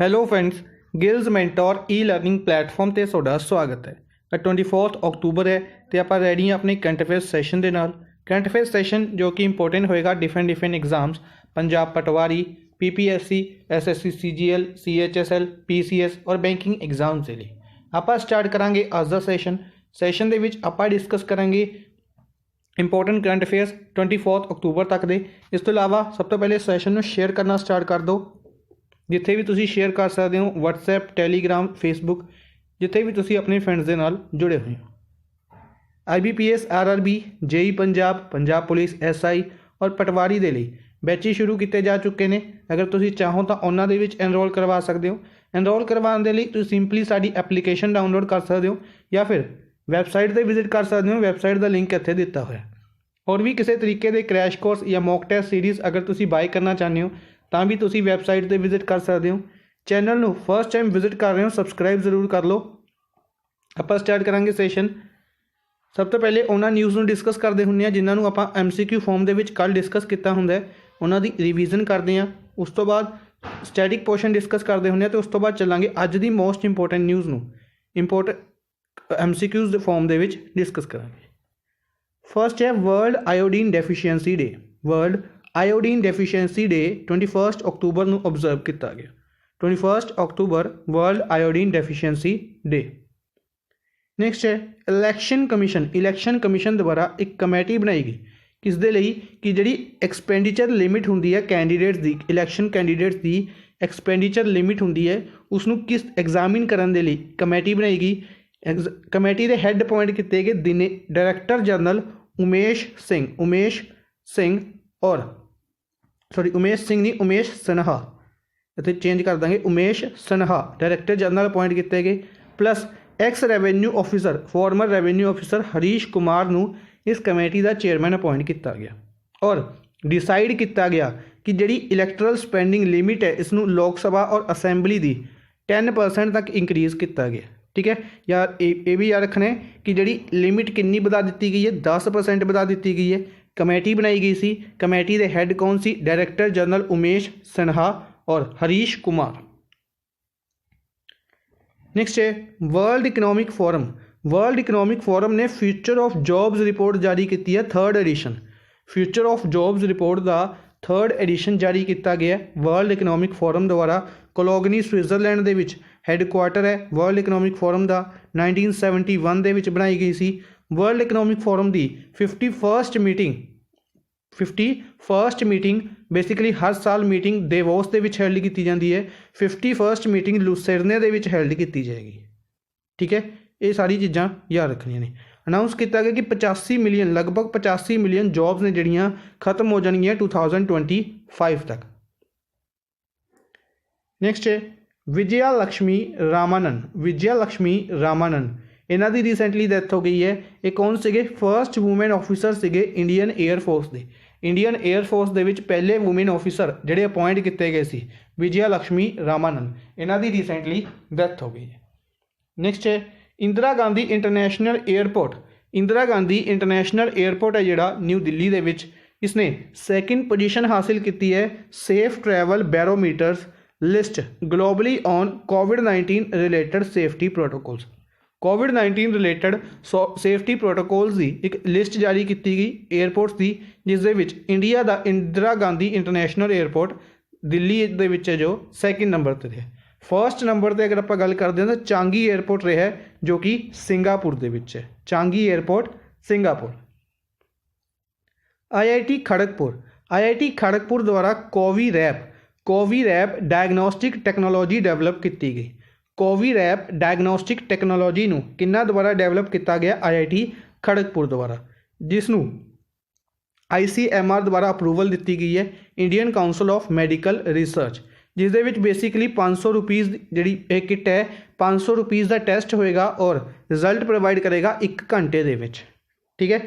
Hello friends, ਗਿਲਜ਼ mentor ਈ learning platform ਤੇ ਤੁਹਾਡਾ ਸਵਾਗਤ ਹੈ। 24 ਅਕਤੂਬਰ ਹੈ ਤੇ ਆਪਾਂ ਰੈਡੀ ਹਾਂ ਆਪਣੇ ਕਰੰਟ ਅਫੇਅਰਸ ਸੈਸ਼ਨ ਦੇ ਨਾਲ। ਕਰੰਟ ਅਫੇਅਰਸ ਸੈਸ਼ਨ ਜੋ ਕਿ ਇੰਪੋਰਟੈਂਟ ਹੋਏਗਾ ਡਿਫਰੈਂਟ ਐਗਜ਼ਾਮਸ, ਪੰਜਾਬ ਪਟਵਾਰੀ, PPSC, SSC CGL, CHSL, PCS ਔਰ ਬੈਂਕਿੰਗ ਐਗਜ਼ਾਮਸ ਦੇ ਲਈ ਆਪਾਂ ਸਟਾਰਟ ਕਰਾਂਗੇ ਅੱਜ ਦਾ ਸੈਸ਼ਨ ਦੇ ਵਿੱਚ ਆਪਾਂ ਡਿਸਕਸ ਕਰਾਂਗੇ ਇੰਪੋਰਟੈਂਟ ਕਰੰਟ ਅਫੇਅਰਸ 24 ਅਕਤੂਬਰ ਤੱਕ ਦੇ। ਇਸ ਤੋਂ ਇਲਾਵਾ ਸਭ ਤੋਂ ਪਹਿਲੇ ਸੈਸ਼ਨ ਨੂੰ ਸ਼ੇਅਰ ਕਰਨਾ ਸਟਾਰਟ ਕਰ ਦਿਓ। ਜਿੱਥੇ ਵੀ ਤੁਸੀਂ ਸ਼ੇਅਰ ਕਰ ਸਕਦੇ ਹੋ, WhatsApp, Telegram, Facebook, ਜਿੱਥੇ ਵੀ ਤੁਸੀਂ ਆਪਣੇ ਫਰੈਂਡਸ ਦੇ ਨਾਲ ਜੁੜੇ ਹੋਏ ਹੋ। IBPS, RRB, JEE Punjab, Punjab police, SI ਔਰ ਪਟਵਾਰੀ ਦੇ ਲਈ ਬੈਚੇ ਸ਼ੁਰੂ ਕੀਤੇ ਜਾ ਚੁੱਕੇ ਨੇ। ਅਗਰ ਤੁਸੀਂ ਚਾਹੋ ਤਾਂ ਉਹਨਾਂ ਦੇ ਵਿੱਚ ਐਨਰੋਲ ਕਰਵਾ ਸਕਦੇ ਹੋ। ਐਨਰੋਲ ਕਰਵਾਉਣ ਦੇ ਲਈ ਤੁਸੀਂ ਸਿੰਪਲੀ ਸਾਡੀ ਐਪਲੀਕੇਸ਼ਨ ਡਾਊਨਲੋਡ ਕਰ ਸਕਦੇ ਹੋ ਜਾਂ ਫਿਰ ਵੈਬਸਾਈਟ 'ਤੇ ਵਿਜ਼ਿਟ ਕਰ ਸਕਦੇ ਹੋ। ਵੈਬਸਾਈਟ ਦਾ ਲਿੰਕ ਇੱਥੇ ਦਿੱਤਾ ਹੋਇਆ। ਹੋਰ ਵੀ ਕਿਸੇ ਤਰੀਕੇ ਦੇ ਕ੍ਰੈਸ਼ ਕੋਰਸ ਜਾਂ ਮੌਕ ਟੈਸਟ ਸੀਰੀਜ਼ ਅਗਰ ਤੁਸੀਂ ਬਾਏ ਕਰਨਾ ਚਾਹੁੰਦੇ ਹੋ ਤਾਂ ਵੀ ਤੁਸੀਂ ਵੈਬਸਾਈਟ 'ਤੇ ਵਿਜ਼ਿਟ ਕਰ ਸਕਦੇ ਹੋ। ਚੈਨਲ ਨੂੰ ਫਸਟ ਟਾਈਮ ਵਿਜ਼ਿਟ ਕਰ ਰਹੇ ਹੋ, ਸਬਸਕ੍ਰਾਈਬ ਜ਼ਰੂਰ ਕਰ ਲਓ। ਆਪਾਂ ਸਟਾਰਟ ਕਰਾਂਗੇ ਸੈਸ਼ਨ। ਸਭ ਤੋਂ ਪਹਿਲੇ ਉਹਨਾਂ ਨਿਊਜ਼ ਨੂੰ ਡਿਸਕਸ ਕਰਦੇ ਹੁੰਦੇ ਹਾਂ ਜਿਨ੍ਹਾਂ ਨੂੰ ਆਪਾਂ MCQ ਫਾਰਮ ਦੇ ਵਿੱਚ ਕੱਲ੍ਹ ਡਿਸਕਸ ਕੀਤਾ ਹੁੰਦਾ ਹੈ, ਉਹਨਾਂ ਦੀ ਰਿਵੀਜ਼ਨ ਕਰਦੇ ਹਾਂ। ਉਸ ਤੋਂ ਬਾਅਦ ਸਟੈਟਿਕ ਪੋਰਸ਼ਨ ਡਿਸਕਸ ਕਰਦੇ ਹੁੰਦੇ ਹਾਂ ਅਤੇ ਉਸ ਤੋਂ ਬਾਅਦ ਚੱਲਾਂਗੇ ਅੱਜ ਦੀ ਮੋਸਟ ਇੰਪੋਰਟੈਂਟ ਨਿਊਜ਼ ਨੂੰ MCQs ਦੇ ਫਾਰਮ ਦੇ ਵਿੱਚ ਡਿਸਕਸ ਕਰਾਂਗੇ। ਫਸਟ ਹੈ ਵਰਲਡ ਆਇਓਡੀਨ ਡੈਫੀਸ਼ੀਐਂਸੀ ਡੇ। ਵਰਲਡ ਆਇਓਡੀਨ ਡੈਫੀਸ਼ੀਐਂਸੀ ਡੇ 21 ਅਕਤੂਬਰ ਨੂੰ ਓਬਜ਼ਰਵ ਕੀਤਾ ਗਿਆ। 21 ਅਕਤੂਬਰ ਵਰਲਡ ਆਇਓਡੀਨ ਡੈਫੀਸ਼ੀਐਂਸੀ ਡੇ। ਨੈਕਸਟ ਹੈ ਇਲੈਕਸ਼ਨ ਕਮਿਸ਼ਨ ਦੁਆਰਾ ਇੱਕ ਕਮੇਟੀ ਬਣਾਈ ਗਈ ਕਿਸ ਦੇ ਲਈ ਕਿ ਜਿਹੜੀ ਐਕਸਪੈਂਡੀਚਰ ਲਿਮਿਟ ਹੁੰਦੀ ਹੈ ਕੈਂਡੀਡੇਟਸ ਦੀ, ਇਲੈਕਸ਼ਨ ਕੈਂਡੀਡੇਟਸ ਦੀ ਐਕਸਪੈਂਡੀਚਰ ਲਿਮਿਟ ਹੁੰਦੀ ਹੈ, ਉਸਨੂੰ ਕਿਸ ਐਗਜ਼ਾਮਿਨ ਕਰਨ ਦੇ ਲਈ ਕਮੇਟੀ ਬਣਾਈ ਗਈ। ਕਮੇਟੀ ਦੇ ਹੈੱਡ ਅਪੁਆਇੰਟ ਕੀਤੇ ਗਏ ਡਾਇਰੈਕਟਰ ਜਨਰਲ ਉਮੇਸ਼ ਸਿਨਹਾ। ਇੱਥੇ ਚੇਂਜ ਕਰ ਦਾਂਗੇ, Umesh Sinha director general appoint ਕੀਤੇ ਗਏ। Plus farmer revenue officer Harish Kumar ਨੂੰ ਇਸ ਕਮੇਟੀ ਦਾ ਚੇਅਰਮੈਨ ਅਪੁਆਇੰਟ ਕੀਤਾ ਗਿਆ। ਔਰ ਡਿਸਾਈਡ ਕੀਤਾ ਗਿਆ ਕਿ ਜਿਹੜੀ ਇਲੈਕਟਰਲ ਸਪੈਂਡਿੰਗ ਲਿਮਿਟ ਹੈ ਇਸ ਨੂੰ ਲੋਕ ਸਭਾ ਔਰ ਅਸੈਂਬਲੀ ਦੀ 10% ਤੱਕ ਇੰਕਰੀਜ਼ ਕੀਤਾ ਗਿਆ। ਠੀਕ ਹੈ ਯਾਰ, ਇਹ ਵੀ ਯਾਦ ਰੱਖਣਾ ਕਿ ਜਿਹੜੀ ਲਿਮਿਟ ਕਿੰਨੀ ਵਧਾ ਦਿੱਤੀ ਗਈ ਹੈ, 10% ਵਧਾ ਦਿੱਤੀ ਗਈ ਹੈ। ਕਮੇਟੀ ਬਣਾਈ ਗਈ ਸੀ। ਕਮੇਟੀ ਦੇ ਹੈੱਡ ਕੌਣ ਸੀ? ਡਾਇਰੈਕਟਰ ਜਨਰਲ ਉਮੇਸ਼ ਸਿਨਹਾ ਔਰ ਹਰੀਸ਼ ਕੁਮਾਰ। ਨੈਕਸਟ ਹੈ ਵਰਲਡ ਇਕਨੋਮਿਕ ਫੋਰਮ ਨੇ ਫਿਊਚਰ ਆਫ ਜੌਬਸ ਰਿਪੋਰਟ ਜਾਰੀ ਕੀਤੀ ਹੈ, 3rd edition. Future of Jobs report ਦਾ 3rd ਐਡੀਸ਼ਨ ਜਾਰੀ ਕੀਤਾ ਗਿਆ ਵਰਲਡ ਇਕਨੋਮਿਕ ਫੋਰਮ ਦੁਆਰਾ। ਕੋਲੋਗਨੀ ਸਵਿਟਜ਼ਰਲੈਂਡ ਦੇ ਵਿੱਚ ਹੈੱਡਕੁਆਟਰ ਹੈ ਵਰਲਡ ਇਕਨੋਮਿਕ ਫੋਰਮ ਦਾ। 1971 ਦੇ ਵਿੱਚ ਬਣਾਈ ਗਈ ਸੀ। ਵਰਲਡ ਇਕਨੋਮਿਕ ਫੋਰਮ ਦੀ 51st ਮੀਟਿੰਗ ਬੇਸਿਕਲੀ ਹਰ ਸਾਲ ਮੀਟਿੰਗ ਦੇਵੋਸ ਦੇ ਵਿੱਚ ਹੈਲਡ ਕੀਤੀ ਜਾਂਦੀ ਹੈ। 51st ਮੀਟਿੰਗ ਲੂਸਰਨੇ ਦੇ ਵਿੱਚ ਹੈਲਡ ਕੀਤੀ ਜਾਏਗੀ। ਠੀਕ ਹੈ, ਇਹ ਸਾਰੀ ਚੀਜ਼ਾਂ ਯਾਦ ਰੱਖਣੀਆਂ ਨੇ। ਅਨਾਊਂਸ ਕੀਤਾ ਗਿਆ ਕਿ 85 ਮਿਲੀਅਨ ਲਗਭਗ 85 ਮਿਲੀਅਨ ਜੌਬਸ ਨੇ ਜਿਹੜੀਆਂ ਖਤਮ ਹੋ ਜਾਣਗੀਆਂ 2025 ਤੱਕ। ਨੈਕਸਟ ਹੈ ਵਿਜਯਾ ਲక్ష్ਮੀ ਰਾਮਾਨਨ। ਇਹਨਾਂ ਦੀ ਰੀਸੈਂਟਲੀ ਡੈਥ ਹੋ ਗਈ ਹੈ। ਇਹ ਕੌਣ ਸੀਗੇ? ਫਰਸਟ ਵੂਮੈਨ ਆਫਿਸਰ ਸੀਗੇ ਇੰਡੀਅਨ ਏਅਰ ਫੋਰਸ ਦੇ। ਇੰਡੀਅਨ ਏਅਰ ਫੋਰਸ ਦੇ ਵਿੱਚ ਪਹਿਲੇ ਵੂਮੈਨ ਆਫਿਸਰ ਜਿਹੜੇ ਅਪੁਆਇੰਟ ਕੀਤੇ ਗਏ ਸੀ ਵਿਜਯਾ ਲక్ష్ਮੀ ਰਾਮਾਨਨ। ਇਹਨਾਂ ਦੀ ਰੀਸੈਂਟਲੀ ਡੈਥ ਹੋ ਗਈ ਹੈ। ਨੈਕਸਟ ਹੈ ਇੰਦਰਾ ਗਾਂਧੀ ਇੰਟਰਨੈਸ਼ਨਲ ਏਅਰਪੋਰਟ ਹੈ ਜਿਹੜਾ ਨਿਊ ਦਿੱਲੀ ਦੇ ਵਿੱਚ, ਇਸਨੇ 2nd ਪੋਜੀਸ਼ਨ ਹਾਸਿਲ ਕੀਤੀ ਹੈ safe travel barometers list globally on COVID-19 related safety protocols. COVID-19 related safety protocols ਦੀ ਇੱਕ ਲਿਸਟ ਜਾਰੀ ਕੀਤੀ ਗਈ ਏਅਰਪੋਰਟਸ ਦੀ, ਜਿਸ ਦੇ ਵਿੱਚ ਇੰਡੀਆ ਦਾ ਇੰਦਰਾ ਗਾਂਧੀ ਇੰਟਰਨੈਸ਼ਨਲ ਏਅਰਪੋਰਟ ਦਿੱਲੀ ਦੇ ਵਿੱਚ ਹੈ ਜੋ 2nd ਨੰਬਰ 'ਤੇ ਹੈ। 1st ਨੰਬਰ 'ਤੇ ਅਗਰ ਆਪਾਂ ਗੱਲ ਕਰਦੇ ਹਾਂ ਤਾਂ ਚਾਂਗੀ ਏਅਰਪੋਰਟ ਰਿਹਾ ਜੋ ਕਿ ਸਿੰਗਾਪੁਰ ਦੇ ਵਿੱਚ ਹੈ। ਚਾਂਗੀ ਏਅਰਪੋਰਟ ਸਿੰਗਾਪੁਰ। IIT ਖੜਗਪੁਰ ਦੁਆਰਾ ਕੋਵੀਰੈਪ ਡਾਇਗਨੋਸਟਿਕ ਟੈਕਨੋਲੋਜੀ ਡਿਵੈਲਪ ਕੀਤੀ ਗਈ। ਕੋਵੀਰੈਪ ਡਾਇਗਨੋਸਟਿਕ ਟੈਕਨੋਲੋਜੀ ਨੂੰ ਕਿਹਨਾਂ ਦੁਆਰਾ ਡਿਵੈਲਪ ਕੀਤਾ ਗਿਆ? IIT ਖੜਗਪੁਰ ਦੁਆਰਾ, ਜਿਸ ਨੂੰ ICMR ਦੁਆਰਾ ਅਪਰੂਵਲ ਦਿੱਤੀ ਗਈ ਹੈ Indian council of medical research, ਜਿਸ ਦੇ ਵਿੱਚ ਬੇਸਿਕਲੀ 500 ਰੁਪੀਜ਼ ਜਿਹੜੀ ਇਹ ਕਿੱਟ ਹੈ, 500 ਰੁਪੀਜ਼ ਦਾ ਟੈਸਟ ਹੋਏਗਾ ਔਰ ਰਿਜ਼ਲਟ ਪ੍ਰੋਵਾਈਡ ਕਰੇਗਾ 1 ਘੰਟੇ ਦੇ ਵਿੱਚ। ਠੀਕ ਹੈ,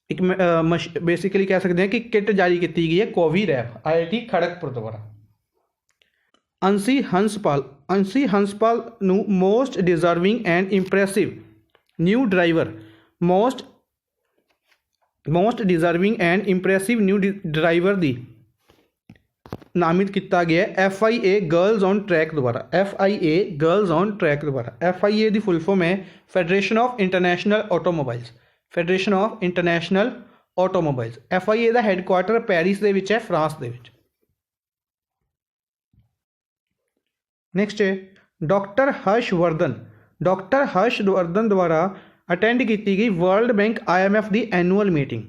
ਇੱਕ ਬੇਸਿਕਲੀ ਕਹਿ ਸਕਦੇ ਹਾਂ ਕਿ ਕਿੱਟ ਜਾਰੀ ਕੀਤੀ ਗਈ ਹੈ ਕੋਵੀਰੈਪ IIT ਖੜਗਪੁਰ ਦੁਆਰਾ। ਅੰਸ਼ੀ ਹੰਸਪਾਲ ਨੂੰ most deserving and impressive new driver ਦੀ नामित किया गया FIA गर्ल्स ऑन ट्रैक द्वारा। FIA गर्ल्स ऑन ट्रैक द्वारा। FIA की फुल फॉर्म है federation of international automobiles. Federation of international automobiles. FIA का हैडकुआटर पैरिस के विच है, फ्रांस के विच। नैक्सट है डॉक्टर हर्षवर्धन। डॉक्टर हर्षवर्धन द्वारा अटेंड की गई वर्ल्ड बैंक IMF की एनुअल मीटिंग।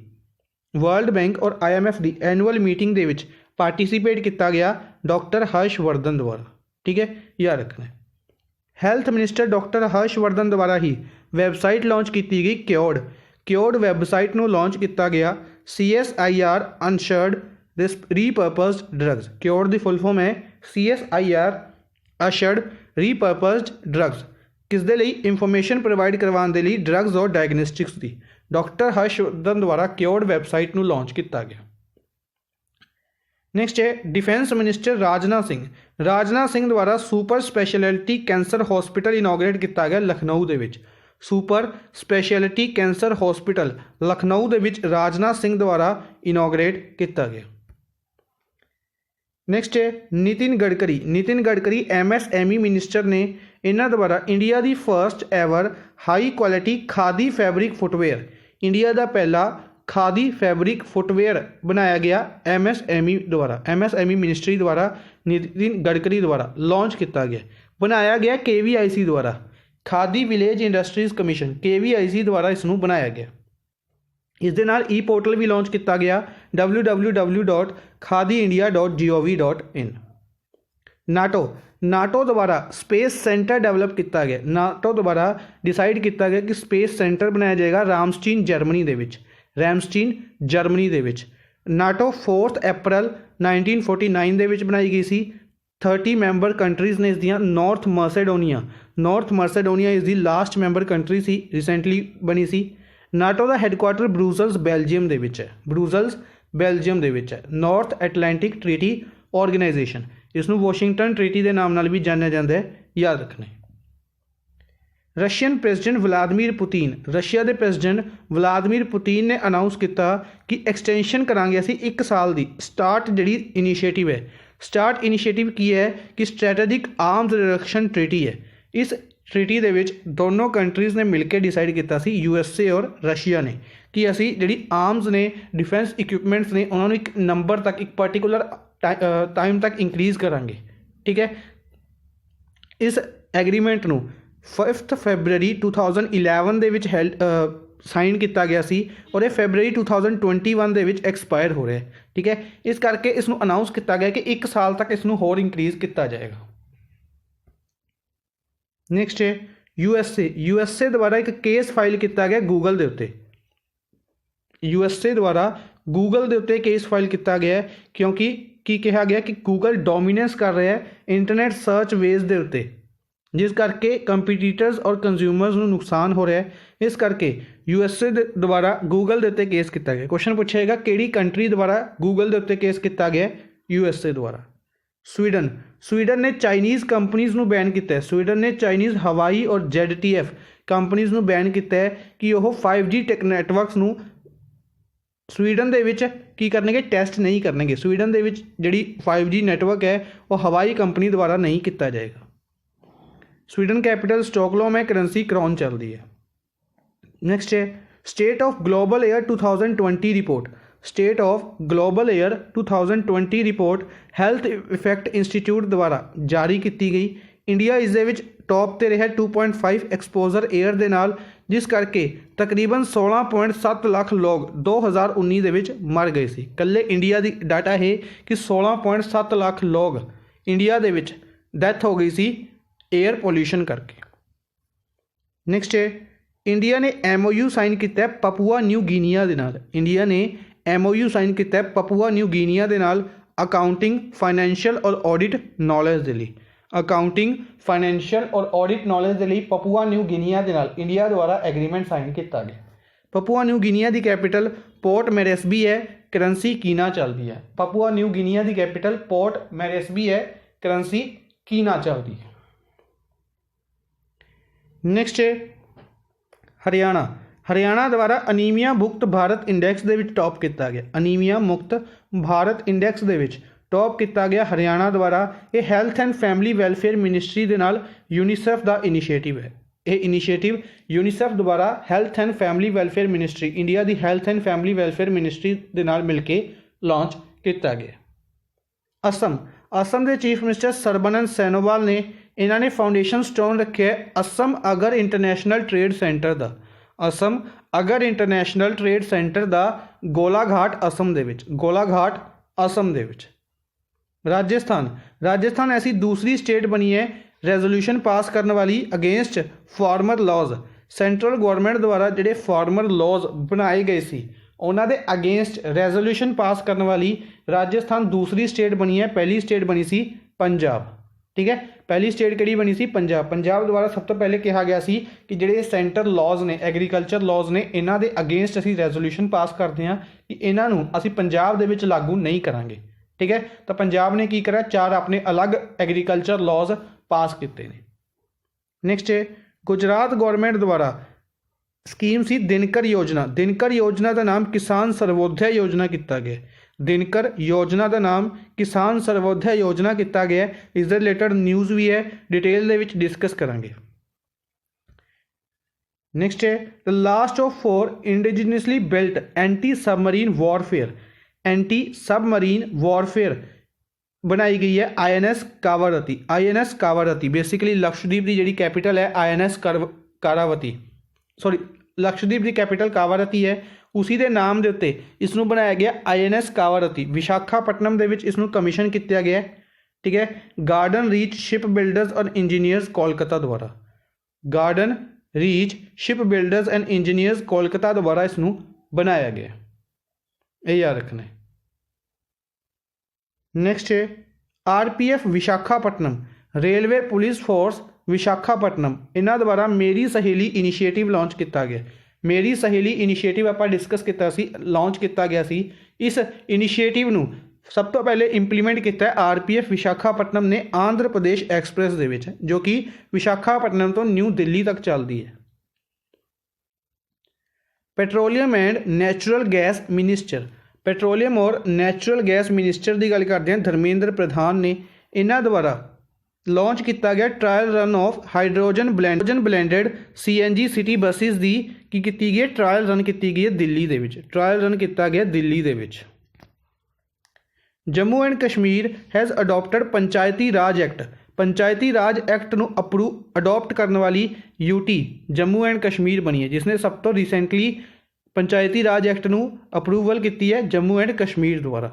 वर्ल्ड बैंक और IMF की एनुअल मीटिंग के विच पार्टिसिपेट किया गया डॉक्टर हर्षवर्धन द्वारा। ठीक है, याद रखना है। हैल्थ मिनिस्टर डॉक्टर हर्षवर्धन द्वारा ही वैबसाइट लॉन्च की गई क्योर्ड। क्योर्ड वैबसाइट को लॉन्च किया गया CSIR अनशर्ड रीपर्पस्ड ड्रग्स। क्योर्ड की फुल फॉर्म है CSIR अशर्ड रीपर्पस्ड ड्रग्स। किस दे लई? इंफॉर्मेशन प्रोवाइड करवाने के लिए ड्रग्स और डायग्नोस्टिक्स की। डॉक्टर हर्षवर्धन द्वारा क्योर्ड वैबसाइट को लॉन्च किया गया। नैक्सट है डिफेंस मिनिस्टर राजनाथ सिंह। राजनाथ सिंह द्वारा super speciality cancer hospital inaugurate किया गया लखनऊ के विच। Super speciality cancer hospital Lucknow के विच राजनाथ सिंह द्वारा इनोग्रेट किया गया। नैक्सट है नितिन गडकरी। नितिन गडकरी MSME मिनिस्टर ने इन्हों द्वारा इंडिया की first ever high quality khadi fabric footwear, India का पहला खादी फैब्रिक फुटवेयर बनाया गया MSME द्वारा। MSME मिनिस्ट्री द्वारा नितिन गडकरी द्वारा लॉन्च किया गया। बनाया गया KVIC द्वारा, khadi village industries commission KVIC द्वारा इसनों बनाया गया। इस दे नाल ई पोर्टल भी लॉन्च किया गया www.khadiindia.gov.in। नाटो द्वारा स्पेस सेंटर डेवलप किया गया। नाटो द्वारा डिसाइड किया गया कि स्पेस सेंटर बनाया जाएगा रामस्टीन जर्मनी के विच। रैमस्टीन जर्मनी के विच। नाटो 4 अप्रैल 1949 के विच बनाई गई सी। 30 मैंबर कंट्रीज़ ने इसदियाँ नॉर्थ मर्सेडोनिया इस दी लास्ट मैंबर कंट्री सी, रिसेंटली बनी सी। नाटो का हैडकुआटर ब्रुसल्स बेल्जियम के विच है। ब्रुसल्स बेल्जियम के विच है। नॉर्थ एटलांटिक ट्रीटी ऑर्गेनाइजेशन, इसनों वॉशिंगटन ट्रीटी के नाम नाल भी जाना जाता है, याद रखना है। Russian president Vladimir Putin. Russia के प्रेसिडेंट व्लादिमीर पुतीन ने अनाउंस किया कि एक्सटेंशन करांगे असी 1 साल की। स्टार्ट जी इनीशिएटिव है, स्टार्ट इनीशिएटिव की है कि स्ट्रैटेजिक आर्म्स रिडक्शन ट्रीटी है। इस ट्रीटी के विच दोनों कंट्रीज़ ने मिलकर डिसाइड किया सी, USA और रशिया ने, कि असी जी आर्म्स ने डिफेंस इक्विपमेंट्स ने उन्होंने एक नंबर तक, एक पर्टिकुलर टाइम तक इंक्रीज़ करांगे। ठीक है, इस एग्रीमेंट को 5 फरवरी 2011 ਦੇ ਵਿੱਚ साइन किया गया सी और ये फरवरी 2021 ਦੇ ਵਿੱਚ एक्सपायर हो रहा है। ठीक है, इस करके इसनों अनाउंस किया गया कि 1 साल तक इसनों होर इंक्रीज़ किया जाएगा। नैक्सट है USA द्वारा एक केस फाइल किया गया गूगल के उत्ते। USA द्वारा गूगल के उत्ते केस फाइल किया गया क्योंकि की कहा गया कि गूगल डोमीनेंस कर रहा है इंटरनेट सर्च वेज के उत्ते, जिस करके कंपीटीटर्स और कंज्यूमर्स को नुकसान हो रहा है। इस करके USA द्वारा गूगल के उत्ते केस किया गया। क्वेश्चन पूछेगा किहड़ी कंट्री द्वारा गूगल के उत्ते केस किया गया? USA द्वारा। स्वीडन ने चाइनीज़ कंपनीज़ को बैन किया। स्वीडन ने चाइनीज़ हवाई और ZTF कंपनीज़ को बैन किया है कि वह 5G नैटवर्क्स को स्वीडन के विच की करनगे, टैसट नहीं करनगे। स्वीडन के विच जिहड़ी 5G नैटवर्क है वह हवाई कंपनी द्वारा नहीं किया जाएगा। स्वीडन कैपिटल स्टॉकहोम में करेंसी क्रॉन चल रही है। नैक्सट है state of global air 2020 report. State of global air 2020 report health effect institute द्वारा जारी की गई। इंडिया इस दे विच टॉप ते रहा 2.5 एक्सपोजर एयर के नाल, जिस करके तकरीबन 16.7 लाख लोग 2019 दे विच मर गए सी। कल्ले इंडिया की डाटा है कि 16.7 लाख लोग इंडिया दे विच डैथ हो गई सी एयर पोल्यूशन करके। नैक्सट है इंडिया ने MOU साइन किया पपुआ न्यू गिनिया के नाल। इंडिया ने MOU साइन किया पपुआ न्यू गिनिया के नाल अकाउंटिंग, फाइनैंशियल और ऑडिट नॉलेज के लिए। अकाउंटिंग, फाइनैंशियल और ऑडिट नॉलेज के लिए पपुआ न्यू गिनिया के नाल इंडिया द्वारा एग्रीमेंट साइन किया गया। पपुआ न्यू गिनिया की कैपिटल पोर्ट मोरेस्बी है, करेंसी कीना चलती है। पपुआ न्यू गिनिया की कैपिटल पोर्ट मोरेस्बी है, करेंसी कीना चलती है। नैक्सट है हरियाणा द्वारा अनीमिया मुक्त भारत इंडैक्स के टॉप किया गया। अनीमिया मुक्त भारत इंडैक्स के टॉप किया गया हरियाणा द्वारा। ये health and family welfare ministry के नाल यूनीसेफ का इनिशिएटिव है। ये इनिशिएटिव यूनीसेफ द्वारा health and family welfare ministry India की health and family welfare ministry के नाल मिल के लॉन्च किया गया। असम असम के चीफ मिनिस्टर सरबानंद सोनोवाल ने इन्होंने फाउंडेशन स्टोन रखे असम अगर इंटरनेशनल ट्रेड सेंटर का। असम अगर इंटरनेशनल ट्रेड सेंटर का गोलाघाट असम दे विच, गोलाघाट असम दे विच। राजस्थान राजस्थान ऐसी दूसरी स्टेट बनी है रेजोल्यूशन पास करने वाली against farmer laws. Central government द्वारा जिहड़े फार्मर लॉज बनाए गए सी उन्होंने अगेंस्ट रेजोल्यूशन पास करने वाली राजस्थान दूसरी स्टेट बनी है। पहली स्टेट बनी सी पंजाब। ठीक है, पहली स्टेट किहड़ी बनी सी पंजाब। पंजाब द्वारा सब तो पहले कहा गया सी कि जिहड़े सेंटर लॉज ने एग्रीकल्चर लॉज ने इन्हां दे अगेंस्ट असीं रेजोल्यूशन पास करते हैं कि इन्हां नूं असीं पंजाब दे विच लागू नहीं करांगे। ठीक है, तो पंजाब ने की करा 4 अपने अलग एग्रीकल्चर लॉज पास किए हैं। नैक्सट है गुजरात गवर्नमेंट द्वारा स्कीम सी दिनकर योजना। दिनकर योजना का नाम किसान सर्वोदय योजना किया गया। दिनकर योजना का नाम किसान सर्वोदय योजना किया गया। इस दे रिलेटेड न्यूज़ भी है, डिटेल दे विच डिस्कस करांगे। नैक्सट है the last of 4 indigenously built anti submarine warfare. Anti submarine warfare बनाई गई है INS Kavaratti. INS Kavaratti basically Lakshadweep की जी कैपिटल है INS कारावती, सॉरी लक्षद्वीप की कैपिटल कावारती है। उसी के नाम के उत्ते इसनूं बनाया गया INS कावारती। विशाखापट्टनम दे विच इसनूं कमीशन किया गया। ठीक है, गार्डन रीच शिप बिल्डर्स और इंजीनियर्स कोलकाता द्वारा। Garden reach ship builders and engineers Kolkata द्वारा इसनूं बनाया गया। ये याद रखना है। नैक्सट है RPF Visakhapatnam railway police force Visakhapatnam इन्हां द्वारा मेरी सहेली इनिशिएटिव लॉन्च किया गया। मेरी सहेली इनिशिएटिव आपां डिस्कस किया सी, लॉन्च किया गया सी। इस इनिशिएटिव नूं सब तो पहले इंप्लीमेंट किया RPF विशाखापट्टनम ने आंध्र प्रदेश एक्सप्रैस दे विच, जो कि विशाखापट्टनम तो न्यू दिल्ली तक चलती है। Petroleum and natural gas minister, petroleum और नैचुरल गैस मिनिस्टर की गल करते हैं धर्मेंद्र प्रधान ने। इन्हां द्वारा लॉन्च किया गया trial run of hydrogen blended CNG city buses की गई है। ट्रायल रन की गई है दिल्ली दे विच। ट्रायल रन किया गया दिल्ली दे विच। Jammu and Kashmir has adopted Panchayati Raj Act. Panchayati Raj Act नूं अडॉप्ट करने वाली UT जम्मू एंड कश्मीर बनी है, जिसने सब तो रिसेंटली पंचायती राज एक्ट नूं अप्रूवल की है जम्मू एंड कश्मीर द्वारा।